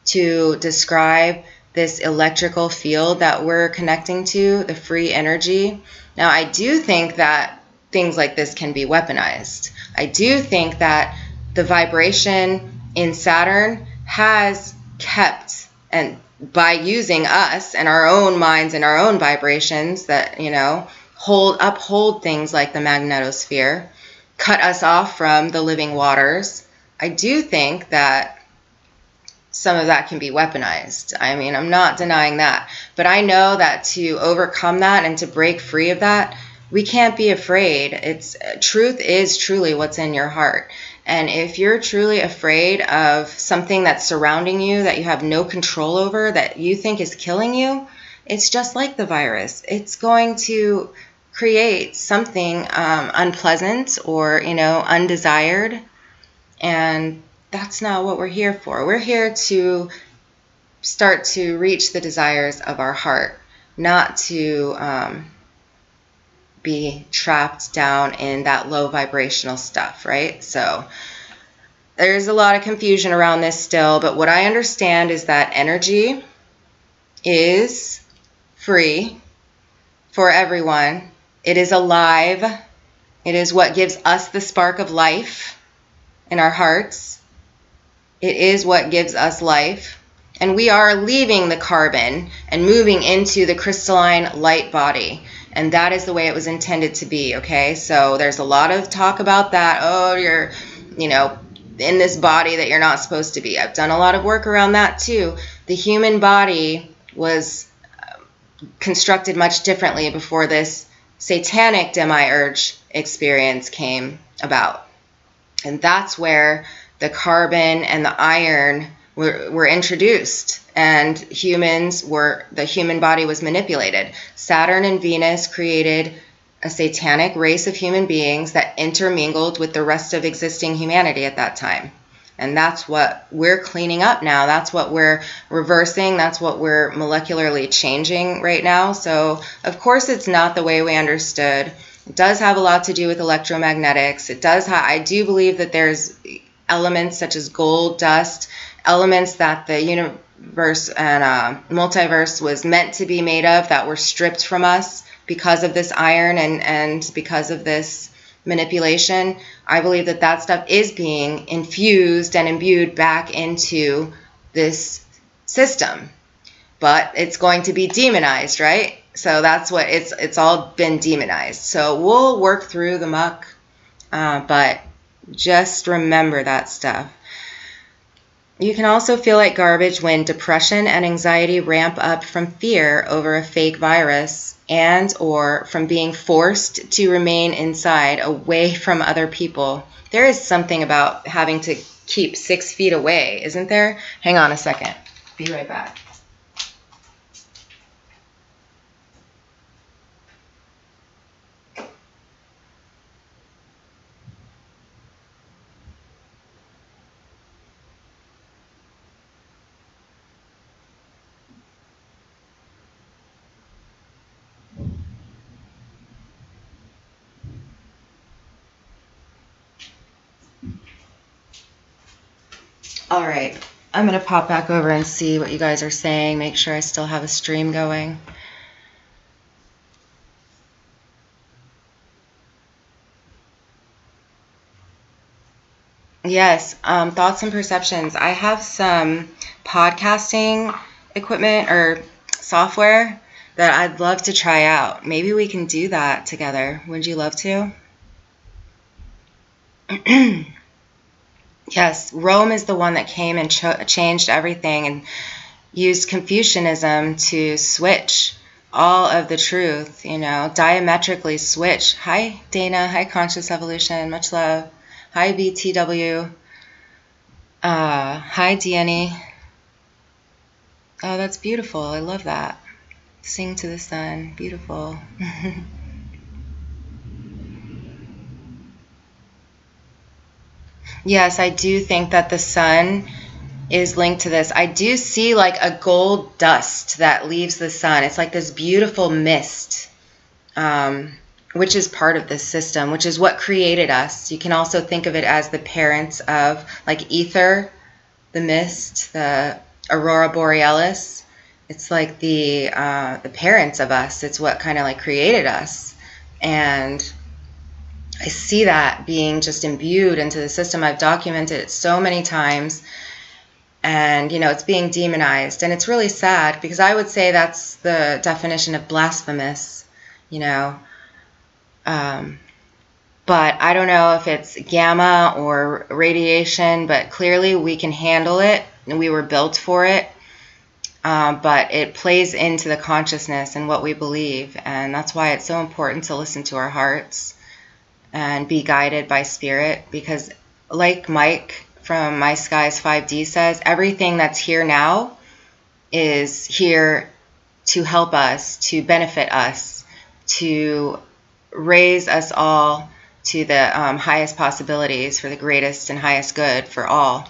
to describe this electrical field that we're connecting to, the free energy. Now, I do think that things like this can be weaponized. I do think that the vibration in Saturn has kept, and by using us and our own minds and our own vibrations that, uphold things like the magnetosphere, cut us off from the living waters. I do think that some of that can be weaponized. I mean, I'm not denying that. But I know that to overcome that and to break free of that, we can't be afraid. Truth is truly what's in your heart. And if you're truly afraid of something that's surrounding you that you have no control over, that you think is killing you, it's just like the virus. It's going to create something unpleasant or, undesired. And that's not what we're here for. We're here to start to reach the desires of our heart, not to be trapped down in that low vibrational stuff, right? So there's a lot of confusion around this still, but what I understand is that energy is free for everyone. It is alive. It is what gives us the spark of life in our hearts. It is what gives us life. And we are leaving the carbon and moving into the crystalline light body. And that is the way it was intended to be, okay? So there's a lot of talk about that. Oh, you're, in this body that you're not supposed to be. I've done a lot of work around that too. The human body was constructed much differently before this satanic demiurge experience came about. And that's where the carbon and the iron were introduced, and the human body was manipulated. Saturn and Venus created a satanic race of human beings that intermingled with the rest of existing humanity at that time. And that's what we're cleaning up now. That's what we're reversing. That's what we're molecularly changing right now. So, of course, it's not the way we understood. It does have a lot to do with electromagnetics. I do believe that there's elements such as gold, dust, elements that the universe and multiverse was meant to be made of that were stripped from us because of this iron and because of this manipulation. I believe that stuff is being infused and imbued back into this system. But it's going to be demonized, right? So that's what it's all been demonized. So we'll work through the muck, but just remember that stuff. You can also feel like garbage when depression and anxiety ramp up from fear over a fake virus and or from being forced to remain inside away from other people. There is something about having to keep 6 feet away, isn't there? Hang on a second. Be right back. All right, I'm going to pop back over and see what you guys are saying, make sure I still have a stream going. Yes, thoughts and perceptions. I have some podcasting equipment or software that I'd love to try out. Maybe we can do that together. Would you love to? Yes, Rome is the one that came and changed everything and used Confucianism to switch all of the truth, diametrically switch. Hi, Dana. Hi, Conscious Evolution. Much love. Hi, BTW. Hi, Deannie. Oh, that's beautiful. I love that. Sing to the sun. Beautiful. Yes, I do think that the sun is linked to this. I do see like a gold dust that leaves the sun. It's like this beautiful mist, which is part of this system, which is what created us. You can also think of it as the parents of like ether, the mist, the aurora borealis. It's like the parents of us. It's what kind of like created us. And I see that being just imbued into the system. I've documented it so many times. And, it's being demonized. And it's really sad because I would say that's the definition of blasphemous, But I don't know if it's gamma or radiation, but clearly we can handle it. And we were built for it. But it plays into the consciousness and what we believe. And that's why it's so important to listen to our hearts and be guided by spirit. Because like Mike from My Skies 5D says, everything that's here now is here to help us, to benefit us, to raise us all to the highest possibilities for the greatest and highest good for all.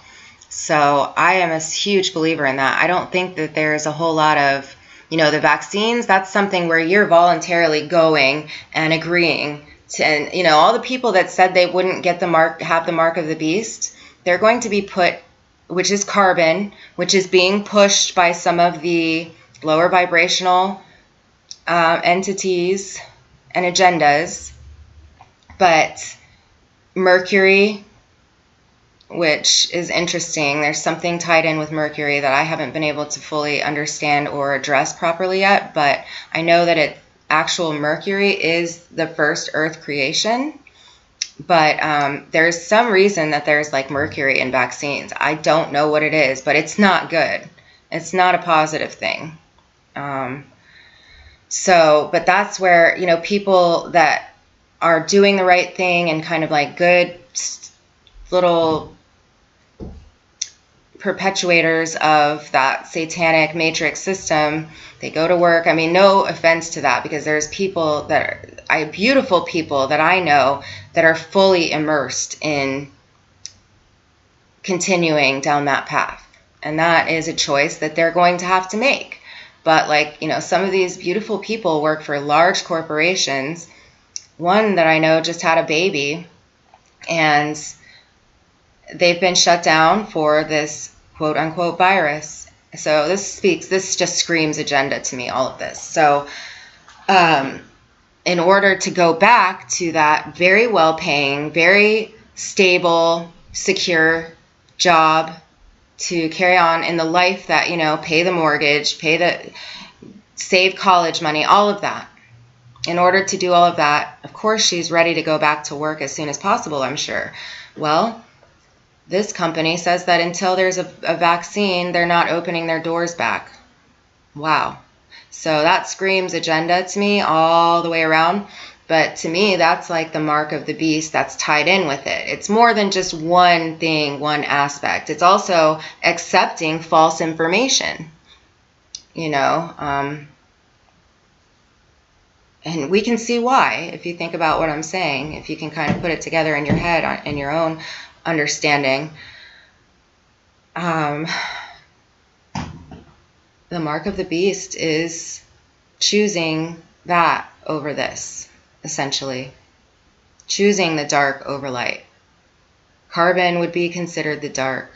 So I am a huge believer in that. I don't think that there's a whole lot of, the vaccines, that's something where you're voluntarily going and agreeing to, and, all the people that said they wouldn't get have the mark of the beast, they're going to be put, which is carbon, which is being pushed by some of the lower vibrational entities and agendas. But Mercury, which is interesting, there's something tied in with Mercury that I haven't been able to fully understand or address properly yet, but I know that actual Mercury is the first Earth creation. But there's some reason that there's like Mercury in vaccines. I don't know what it is, but it's not good. It's not a positive thing. But that's where, people that are doing the right thing and kind of like good little perpetuators of that satanic matrix system, they go to work. I mean, no offense to that, because there's people beautiful people that I know that are fully immersed in continuing down that path. And that is a choice that they're going to have to make. But some of these beautiful people work for large corporations. One that I know just had a baby, and they've been shut down for this quote unquote virus. So this just screams agenda to me, all of this. So in order to go back to that very well paying, very stable, secure job to carry on in the life that, pay the mortgage, save college money, all of that. In order to do all of that, of course, she's ready to go back to work as soon as possible, I'm sure. Well, this company says that until there's a vaccine, they're not opening their doors back. Wow. So that screams agenda to me all the way around. But to me, that's like the mark of the beast that's tied in with it. It's more than just one thing, one aspect. It's also accepting false information, and we can see why if you think about what I'm saying, if you can kind of put it together in your head, in your own understanding. The mark of the beast is choosing that over this, essentially. Choosing the dark over light. Carbon would be considered the dark.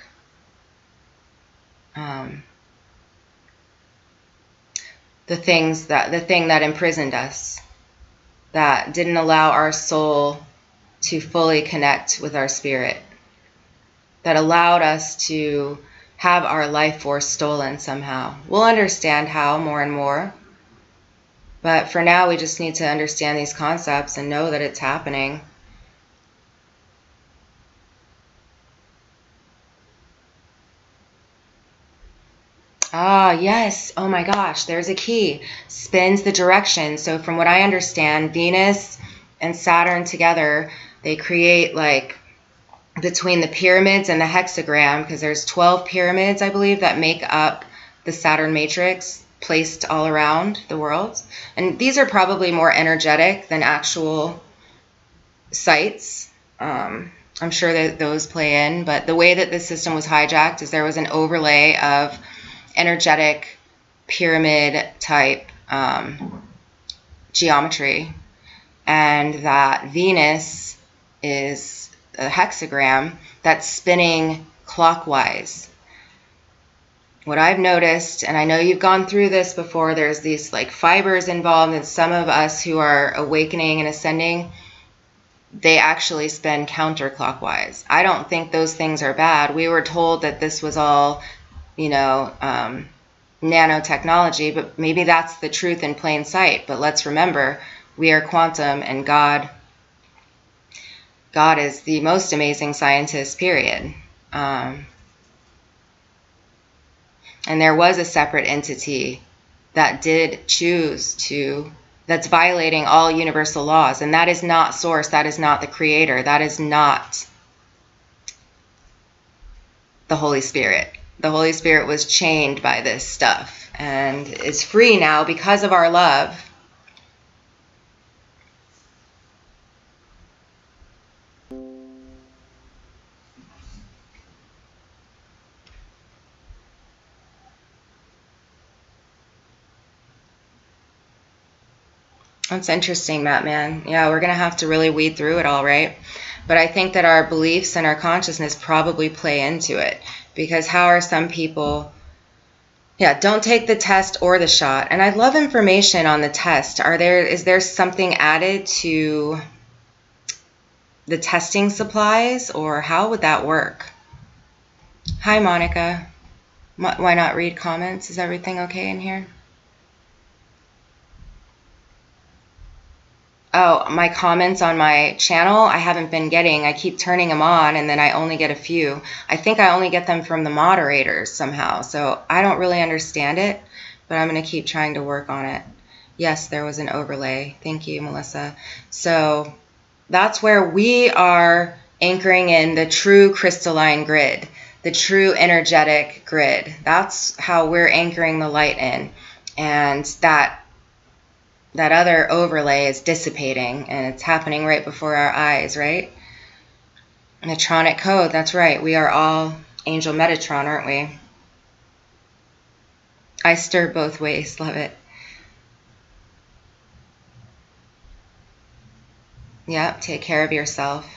The thing that imprisoned us, that didn't allow our soul to fully connect with our spirit, that allowed us to have our life force stolen somehow. We'll understand how more and more. But for now, we just need to understand these concepts and know that it's happening. Ah, yes. Oh my gosh, there's a key. Spins the direction. So from what I understand, Venus and Saturn together, they create between the pyramids and the hexagram, because there's 12 pyramids, I believe, that make up the Saturn matrix placed all around the world. And these are probably more energetic than actual sites. I'm sure that those play in, but the way that this system was hijacked is there was an overlay of energetic pyramid type geometry, and that Venus is a hexagram that's spinning clockwise. What I've noticed, and I know you've gone through this before, there's these fibers involved, and some of us who are awakening and ascending, they actually spin counterclockwise. I don't think those things are bad. We were told that this was all nanotechnology, but maybe that's the truth in plain sight. But let's remember, we are quantum, and God is the most amazing scientist, period. And there was a separate entity that did choose that's violating all universal laws, and that is not Source, that is not the Creator, that is not the Holy Spirit. The Holy Spirit was chained by this stuff and is free now because of our love. That's interesting, Matt. Yeah, we're going to have to really weed through it all, right? But I think that our beliefs and our consciousness probably play into it. Because how are some people... Yeah, don't take the test or the shot. And I'd love information on the test. Is there something added to the testing supplies, or how would that work? Hi, Monica. Why not read comments? Is everything okay in here? Oh, my comments on my channel, I haven't been getting. I keep turning them on, and then I only get a few. I think I only get them from the moderators somehow, so I don't really understand it, but I'm going to keep trying to work on it. Yes, there was an overlay. Thank you, Melissa. So that's where we are anchoring in the true crystalline grid, the true energetic grid. That's how we're anchoring the light in. And that other overlay is dissipating, and it's happening right before our eyes, right? Metronic code, that's right. We are all Angel Metatron, aren't we? I stir both ways. Love it. Yep, take care of yourself.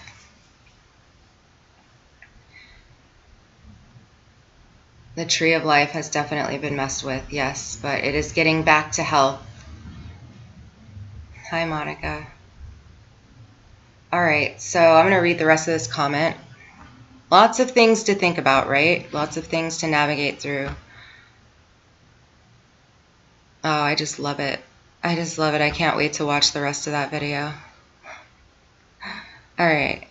The tree of life has definitely been messed with, yes, but it is getting back to health. Hi, Monica. All right, so I'm going to read the rest of this comment. Lots of things to think about, right? Lots of things to navigate through. Oh, I just love it. I just love it. I can't wait to watch the rest of that video. All right.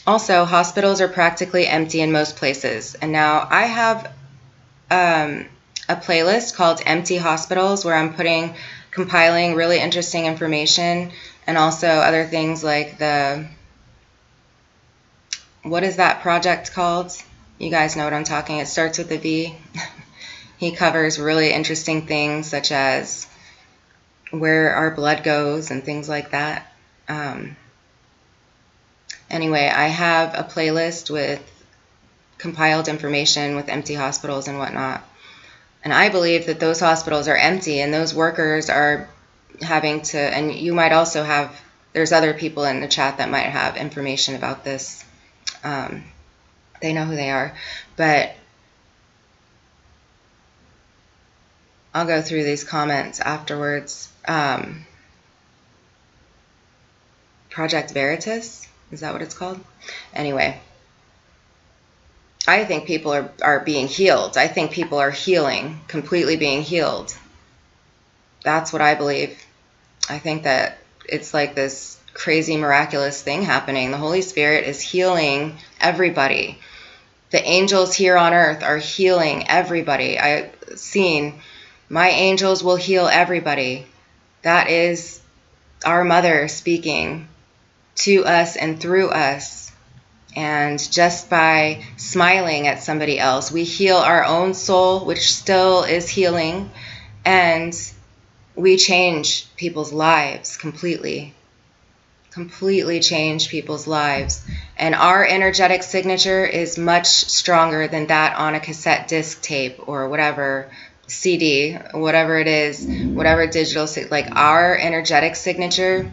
Also, hospitals are practically empty in most places. And now I have a playlist called Empty Hospitals, where I'm compiling really interesting information, and also other things like what is that project called? You guys know what I'm talking. It starts with a V. He covers really interesting things such as where our blood goes and things like that. Anyway, I have a playlist with compiled information with empty hospitals and whatnot. And I believe that those hospitals are empty, and those workers are having to, and you might also have, there's other people in the chat that might have information about this. They know who they are. But I'll go through these comments afterwards. Project Veritas? Is that what it's called? Anyway, I think people are being healed. I think people are healing, completely being healed. That's what I believe. I think that it's like this crazy, miraculous thing happening. The Holy Spirit is healing everybody. The angels here on earth are healing everybody. I've seen my angels will heal everybody. That is our mother speaking to us and through us. And just by smiling at somebody else, we heal our own soul, which still is healing, and we change people's lives completely. Completely change people's lives. And our energetic signature is much stronger than that on a cassette disc tape or whatever, CD, whatever it is, whatever digital, like our energetic signature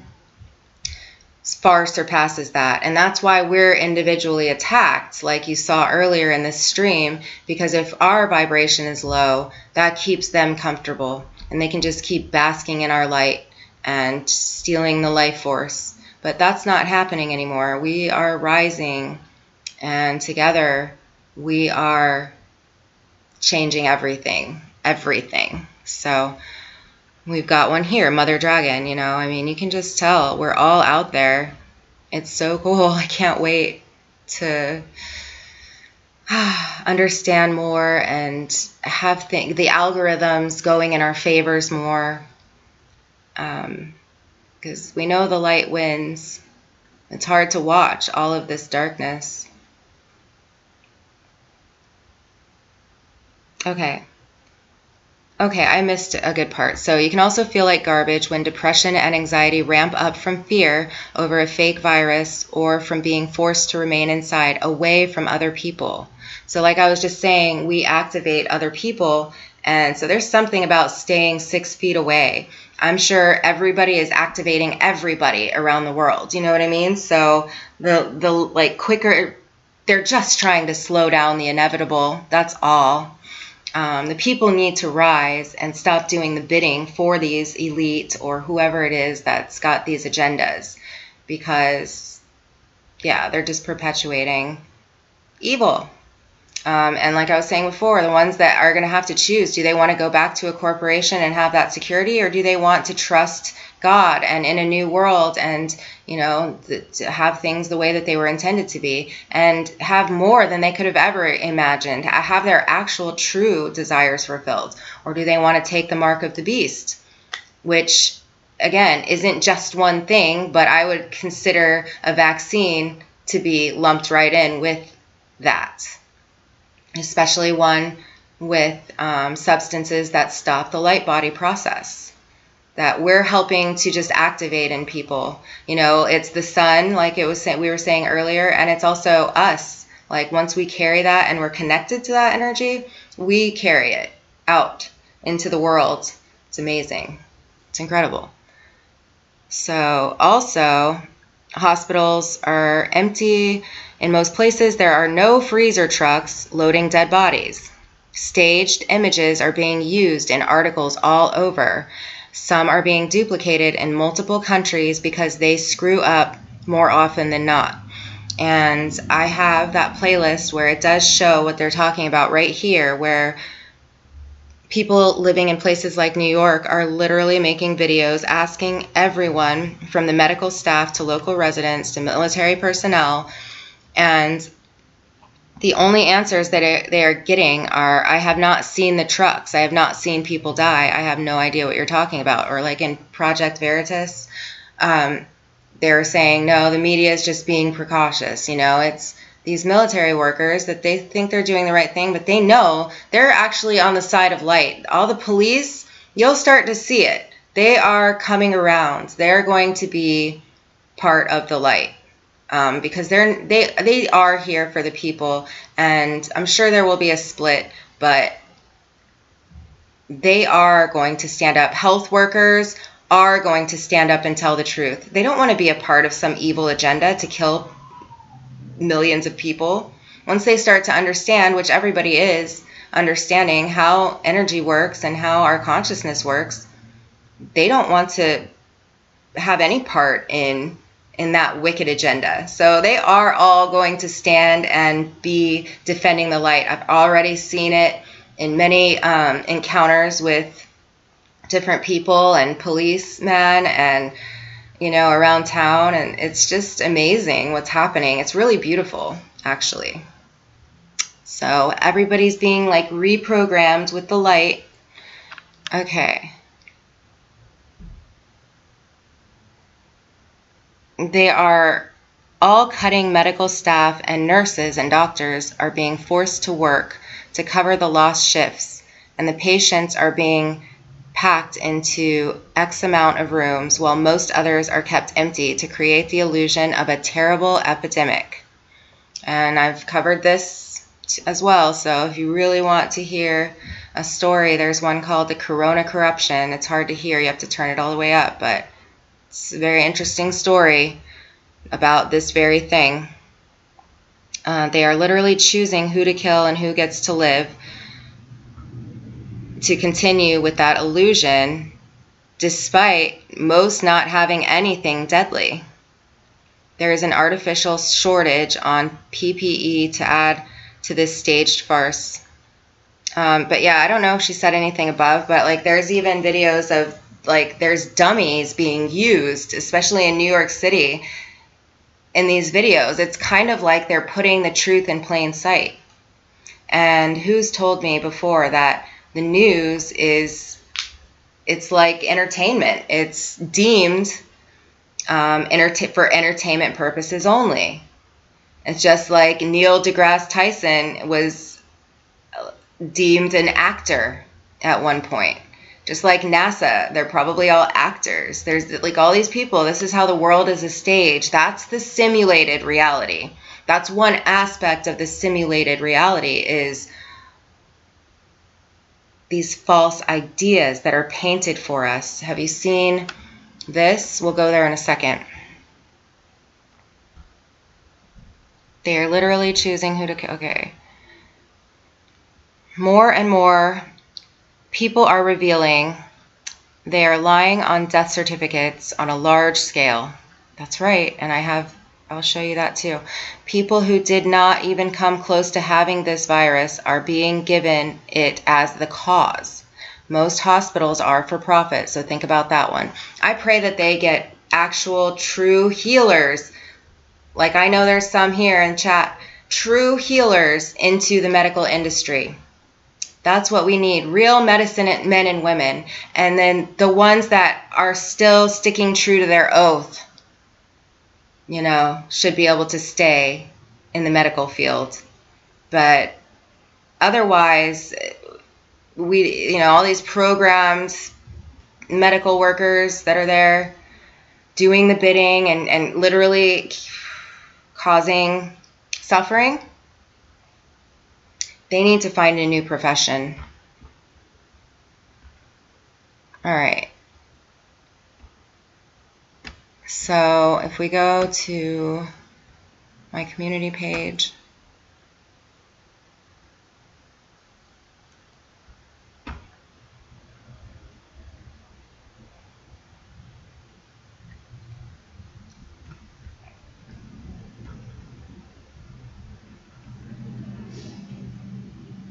far surpasses that. And that's why we're individually attacked, like you saw earlier in this stream, because if our vibration is low, that keeps them comfortable, and they can just keep basking in our light and stealing the life force. But that's not happening anymore. We are rising, and together we are changing everything. So we've got one here, Mother Dragon, I mean, you can just tell we're all out there. It's so cool. I can't wait to understand more and have the algorithms going in our favors more. Because we know the light wins. It's hard to watch all of this darkness. Okay, I missed a good part. So you can also feel like garbage when depression and anxiety ramp up from fear over a fake virus or from being forced to remain inside, away from other people. So like I was just saying, we activate other people, and so there's something about staying 6 feet away. I'm sure everybody is activating everybody around the world. You know what I mean? So the like quicker, they're just trying to slow down the inevitable. That's all. The people need to rise and stop doing the bidding for these elite or whoever it is that's got these agendas, because, yeah, they're just perpetuating evil. And like I was saying before, the ones that are going to have to choose, do they want to go back to a corporation and have that security, or do they want to trust God and in a new world and, to have things the way that they were intended to be and have more than they could have ever imagined, have their actual true desires fulfilled? Or do they want to take the mark of the beast, which, again, isn't just one thing, but I would consider a vaccine to be lumped right in with that, especially one with substances that stop the light body process that we're helping to just activate in people. It's the sun, like we were saying earlier, and it's also us. Like, once we carry that and we're connected to that energy, we carry it out into the world. It's amazing. It's incredible. So also, hospitals are empty. In most places, there are no freezer trucks loading dead bodies. Staged images are being used in articles all over. Some are being duplicated in multiple countries because they screw up more often than not. And I have that playlist where it does show what they're talking about right here, where people living in places like New York are literally making videos asking everyone from the medical staff to local residents to military personnel, and the only answers that they are getting are, I have not seen the trucks, I have not seen people die, I have no idea what you're talking about. Or like in Project Veritas, they're saying, no, the media is just being precautious. It's these military workers that they think they're doing the right thing, but they know they're actually on the side of light. All the police, you'll start to see it. They are coming around. They're going to be part of the light, because they are here for the people, and I'm sure there will be a split, but they are going to stand up. Health workers are going to stand up and tell the truth. They don't want to be a part of some evil agenda to kill millions of people. Once they start to understand, which everybody is understanding, how energy works and how our consciousness works, they don't want to have any part in that wicked agenda. So they are all going to stand and be defending the light. I've already seen it in many encounters with different people and policemen and around town, and it's just amazing what's happening. It's really beautiful, actually. So everybody's being like reprogrammed with the light. Okay. They are all cutting. Medical staff and nurses and doctors are being forced to work to cover the lost shifts, and the patients are being packed into X amount of rooms while most others are kept empty to create the illusion of a terrible epidemic. And I've covered this as well, so if you really want to hear a story, there's one called The Corona Corruption. It's hard to hear, you have to turn it all the way up, but it's a very interesting story about this very thing. They are literally choosing who to kill and who gets to live to continue with that illusion, despite most not having anything deadly. There is an artificial shortage on PPE to add to this staged farce. But yeah, I don't know if she said anything above, but like there's even videos of like there's dummies being used, especially in New York City, in these videos. It's kind of like they're putting the truth in plain sight. And who's told me before that the news it's like entertainment. It's deemed for entertainment purposes only. It's just like Neil deGrasse Tyson was deemed an actor at one point. Just like NASA, they're probably all actors. There's like all these people. This is how the world is a stage. That's the simulated reality. That's one aspect of the simulated reality, is these false ideas that are painted for us. Have you seen this? We'll go there in a second. They are literally choosing who to kill. Okay. more and more people are revealing they are lying on death certificates on a large scale. That's right, and I'll show you that too. People who did not even come close to having this virus are being given it as the cause. Most hospitals are for profit, so think about that one. I pray that they get actual true healers, like I know there's some here in chat, true healers into the medical industry. That's what we need, real medicine men and women. And then the ones that are still sticking true to their oath, should be able to stay in the medical field. But otherwise, all these programmed medical workers that are there doing the bidding and literally causing suffering, they need to find a new profession. All right. So if we go to my community page,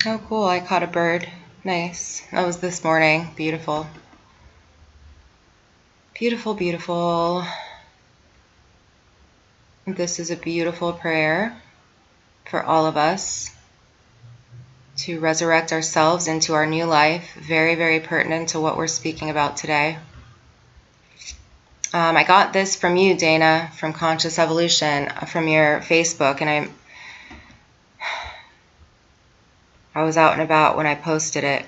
oh cool, I caught a bird. Nice. That was this morning. Beautiful. Beautiful, beautiful. This is a beautiful prayer for all of us to resurrect ourselves into our new life. Very, very pertinent to what we're speaking about today. I got this from you, Dana, from Conscious Evolution, from your Facebook, and I was out and about when I posted it.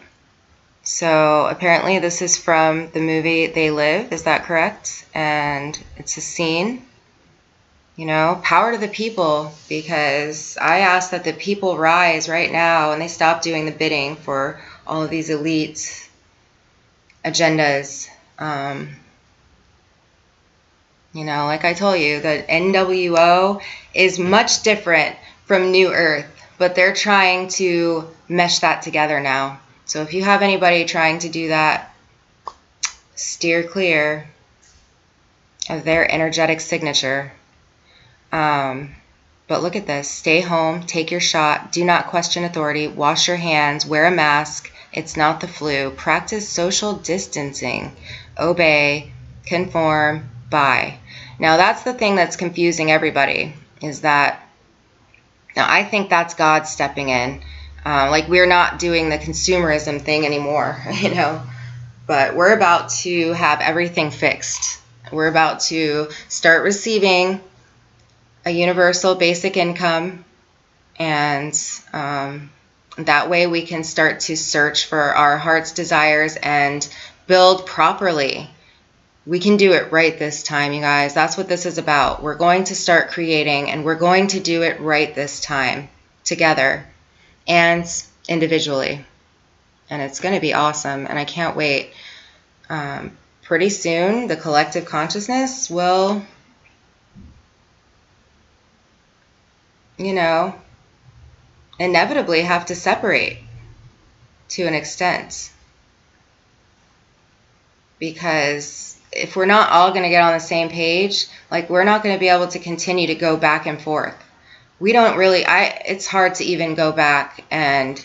So apparently this is from the movie They Live, is that correct? And it's a scene, power to the people, because I ask that the people rise right now and they stop doing the bidding for all of these elite agendas. Like I told you, the NWO is much different from New Earth, but they're trying to mesh that together now. So if you have anybody trying to do that, steer clear of their energetic signature. But look at this. Stay home, take your shot, do not question authority, wash your hands, wear a mask, it's not the flu, practice social distancing, obey, conform, buy. Now that's the thing that's confusing everybody, is that, now I think that's God stepping in. Like we're not doing the consumerism thing anymore, but we're about to have everything fixed. We're about to start receiving a universal basic income, and that way we can start to search for our heart's desires and build properly. We can do it right this time, you guys. That's what this is about. We're going to start creating, and we're going to do it right this time, together and individually. And it's going to be awesome, and I can't wait. Pretty soon, the collective consciousness will, inevitably have to separate to an extent. Because if we're not all going to get on the same page, like we're not going to be able to continue to go back and forth. We don't really, it's hard to even go back, and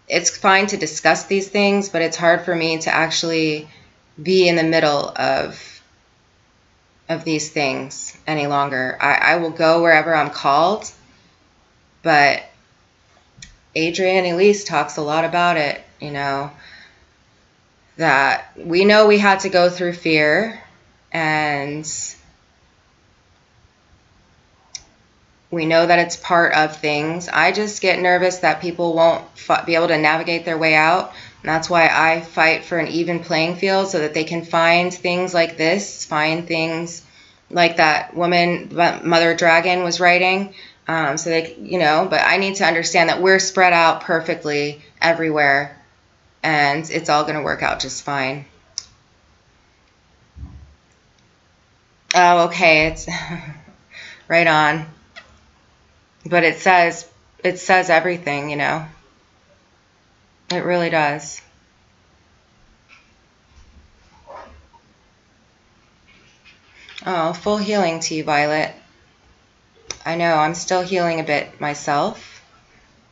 it's fine to discuss these things, but it's hard for me to actually be in the middle of these things any longer. I will go wherever I'm called, but Adrienne Elise talks a lot about it, that we know we had to go through fear, and we know that it's part of things. I just get nervous that people won't be able to navigate their way out. And that's why I fight for an even playing field, so that they can find things like this, find things like that woman, Mother Dragon, was writing. So they, but I need to understand that we're spread out perfectly everywhere, and it's all going to work out just fine. Oh, okay. It's right on. But it says everything, It really does. Oh, full healing to you, Violet. I know, I'm still healing a bit myself.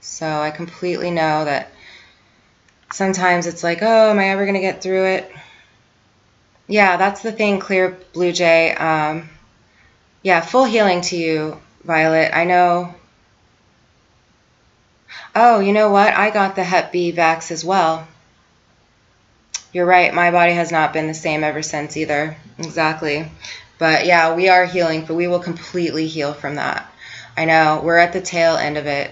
So I completely know that sometimes it's like, oh, am I ever going to get through it? Yeah, that's the thing, Clear Blue Jay. Yeah, full healing to you, Violet. I know. Oh, you know what? I got the Hep B vax as well. You're right. My body has not been the same ever since either. Exactly. But yeah, we are healing, but we will completely heal from that. I know. We're at the tail end of it.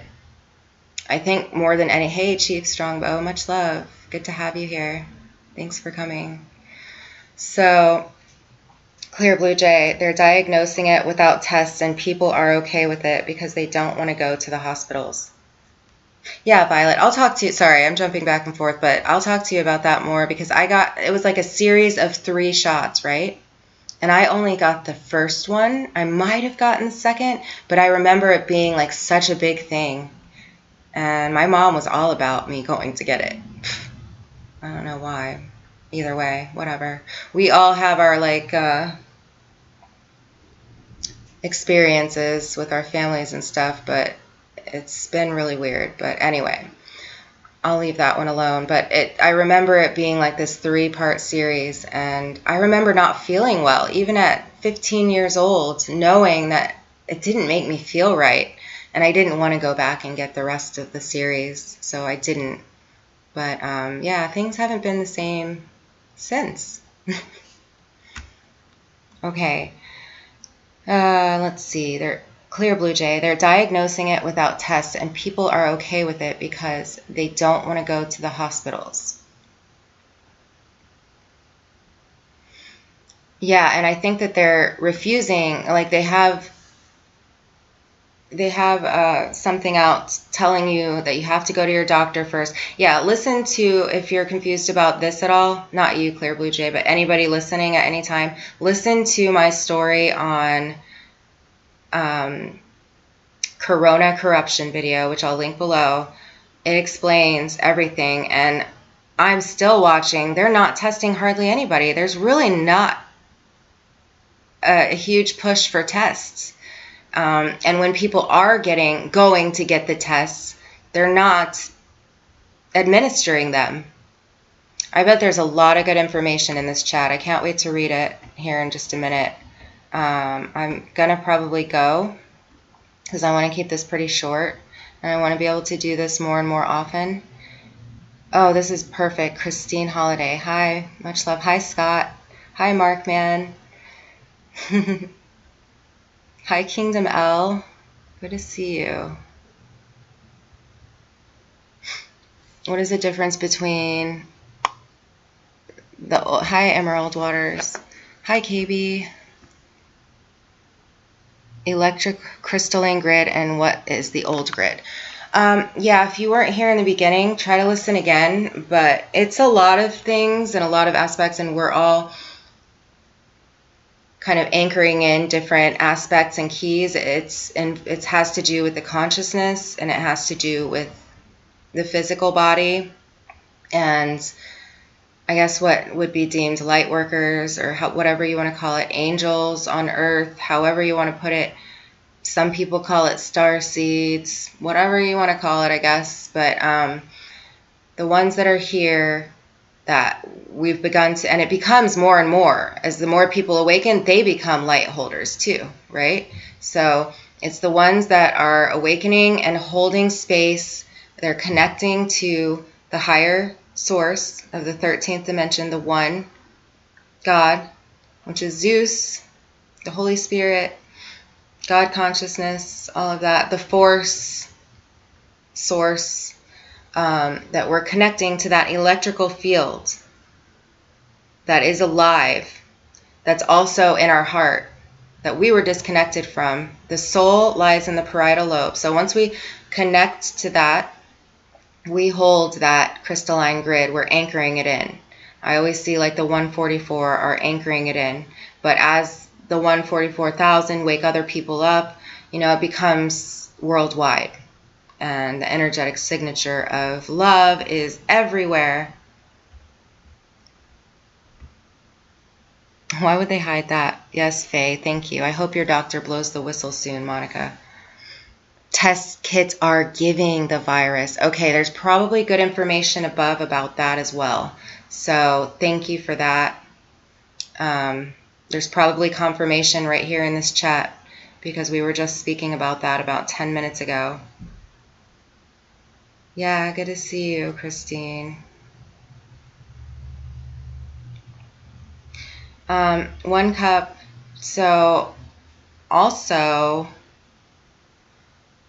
I think more than any. Hey, Chief Strongbow. Much love. Good to have you here. Thanks for coming. So, Clear Blue Jay, they're diagnosing it without tests, and people are okay with it because they don't want to go to the hospitals. Yeah, Violet, I'll talk to you. Sorry, I'm jumping back and forth, but I'll talk to you about that more because it was like a series of 3 shots, right? And I only got the first one. I might have gotten the second, but I remember it being like such a big thing. And my mom was all about me going to get it. I don't know why. Either way, whatever. We all have our experiences with our families and stuff, but it's been really weird. But anyway, I'll leave that one alone. But I remember it being like this 3-part series, and I remember not feeling well, even at 15 years old, knowing that it didn't make me feel right, and I didn't want to go back and get the rest of the series, so I didn't. But yeah, things haven't been the same since. Okay. Let's see. They're Clear Blue Jay. They're diagnosing it without tests, and people are okay with it because they don't want to go to the hospitals. Yeah, and I think that they're refusing. Like they have something out telling you that you have to go to your doctor first. Yeah, listen to, if you're confused about this at all, not you, Clear Blue Jay, but anybody listening at any time, listen to my story on Corona corruption video, which I'll link below. It explains everything, and I'm still watching. They're not testing hardly anybody. There's really not a huge push for tests. And when people are going to get the tests, they're not administering them. I bet there's a lot of good information in this chat. I can't wait to read it here in just a minute. I'm gonna probably go because I want to keep this pretty short, and I want to be able to do this more and more often. Oh, this is perfect. Christine Holiday. Hi, much love. Hi, Scott. Hi, Mark, man. Hi, Kingdom L. Good to see you. What is the difference between hi, Emerald Waters. Hi, KB. Electric crystalline grid and what is the old grid? Yeah, if you weren't here in the beginning, try to listen again, but it's a lot of things and a lot of aspects, and we're all kind of anchoring in different aspects and keys. It has to do with the consciousness, and it has to do with the physical body, and I guess what would be deemed light workers, or whatever you want to call it, angels on earth, however you want to put it. Some people call it star seeds, whatever you want to call it, I guess. But the ones that are here that we've begun to, and it becomes more and more, as the more people awaken, they become light holders too, right? So it's the ones that are awakening and holding space. They're connecting to the higher source of the 13th dimension, the one God, which is Zeus, the Holy Spirit, God consciousness, all of that, the force source, that we're connecting to that electrical field that is alive, that's also in our heart, that we were disconnected from. The soul lies in the parietal lobe. So once we connect to that, we hold that crystalline grid. We're anchoring it in. I always see like the 144 are anchoring it in. But as the 144,000 wake other people up, it becomes worldwide. And the energetic signature of love is everywhere. Why would they hide that? Yes, Faye, thank you. I hope your doctor blows the whistle soon, Monica. Test kits are giving the virus. Okay, there's probably good information above about that as well. So thank you for that. There's probably confirmation right here in this chat because we were just speaking about that about 10 minutes ago. Yeah, good to see you, Christine. One cup. So also,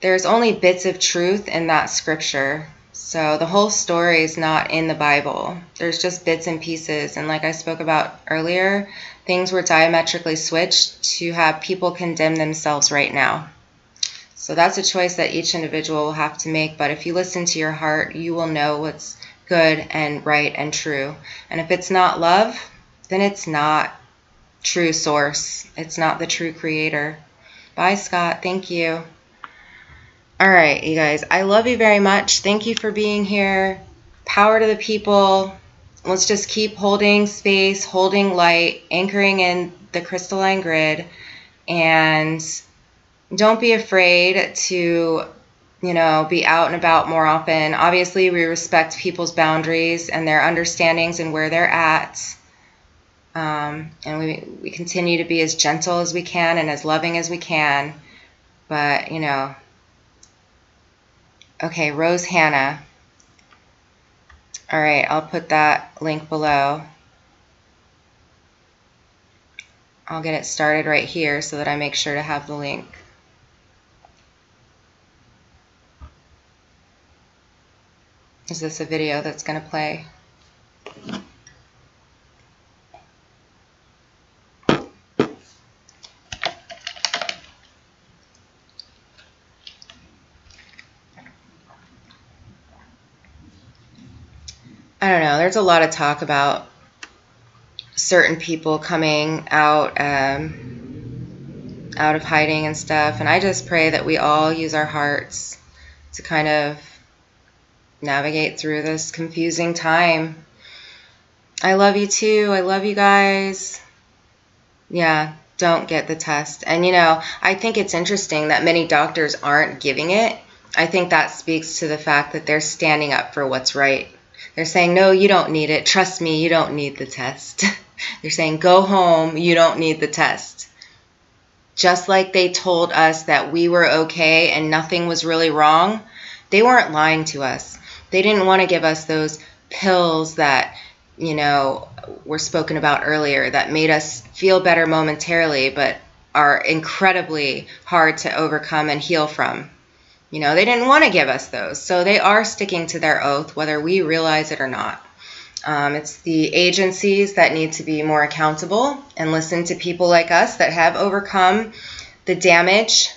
there's only bits of truth in that scripture. So the whole story is not in the Bible. There's just bits and pieces. And like I spoke about earlier, things were diametrically switched to have people condemn themselves right now. So that's a choice that each individual will have to make. But if you listen to your heart, you will know what's good and right and true. And if it's not love, then it's not true source. It's not the true creator. Bye, Scott. Thank you. All right, you guys. I love you very much. Thank you for being here. Power to the people. Let's just keep holding space, holding light, anchoring in the crystalline grid, and don't be afraid to, be out and about more often. Obviously, we respect people's boundaries and their understandings and where they're at. And we continue to be as gentle as we can and as loving as we can. But, okay, Rose Hannah. All right, I'll put that link below. I'll get it started right here so that I make sure to have the link. Is this a video that's going to play? I don't know. There's a lot of talk about certain people coming out of hiding and stuff, and I just pray that we all use our hearts to kind of navigate through this confusing time. I love you too. I love you guys. Yeah, don't get the test. And I think it's interesting that many doctors aren't giving it. I think that speaks to the fact that they're standing up for what's right. They're saying, no, you don't need it. Trust me, you don't need the test. They're saying, go home, you don't need the test. Just like they told us that we were okay and nothing was really wrong, they weren't lying to us. They didn't want to give us those pills that, were spoken about earlier that made us feel better momentarily, but are incredibly hard to overcome and heal from. They didn't want to give us those. So they are sticking to their oath, whether we realize it or not. It's the agencies that need to be more accountable and listen to people like us that have overcome the damage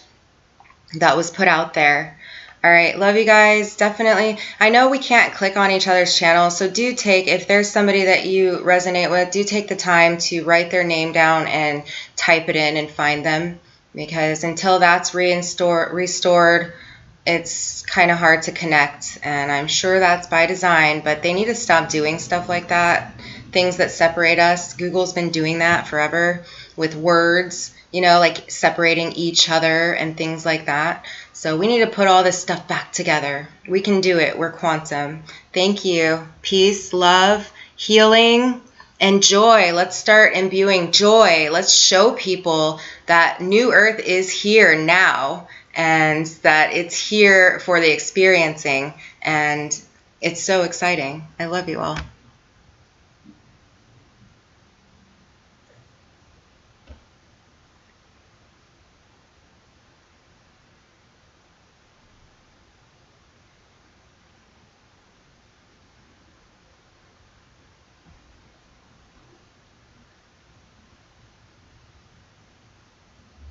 that was put out there. All right, love you guys, definitely. I know we can't click on each other's channels, so if there's somebody that you resonate with, do take the time to write their name down and type it in and find them, because until that's restored, it's kind of hard to connect, and I'm sure that's by design, but they need to stop doing stuff like that, things that separate us. Google's been doing that forever with words, like separating each other and things like that. So we need to put all this stuff back together. We can do it. We're quantum. Thank you. Peace, love, healing, and joy. Let's start imbuing joy. Let's show people that New Earth is here now, and that it's here for the experiencing, and it's so exciting. I love you all.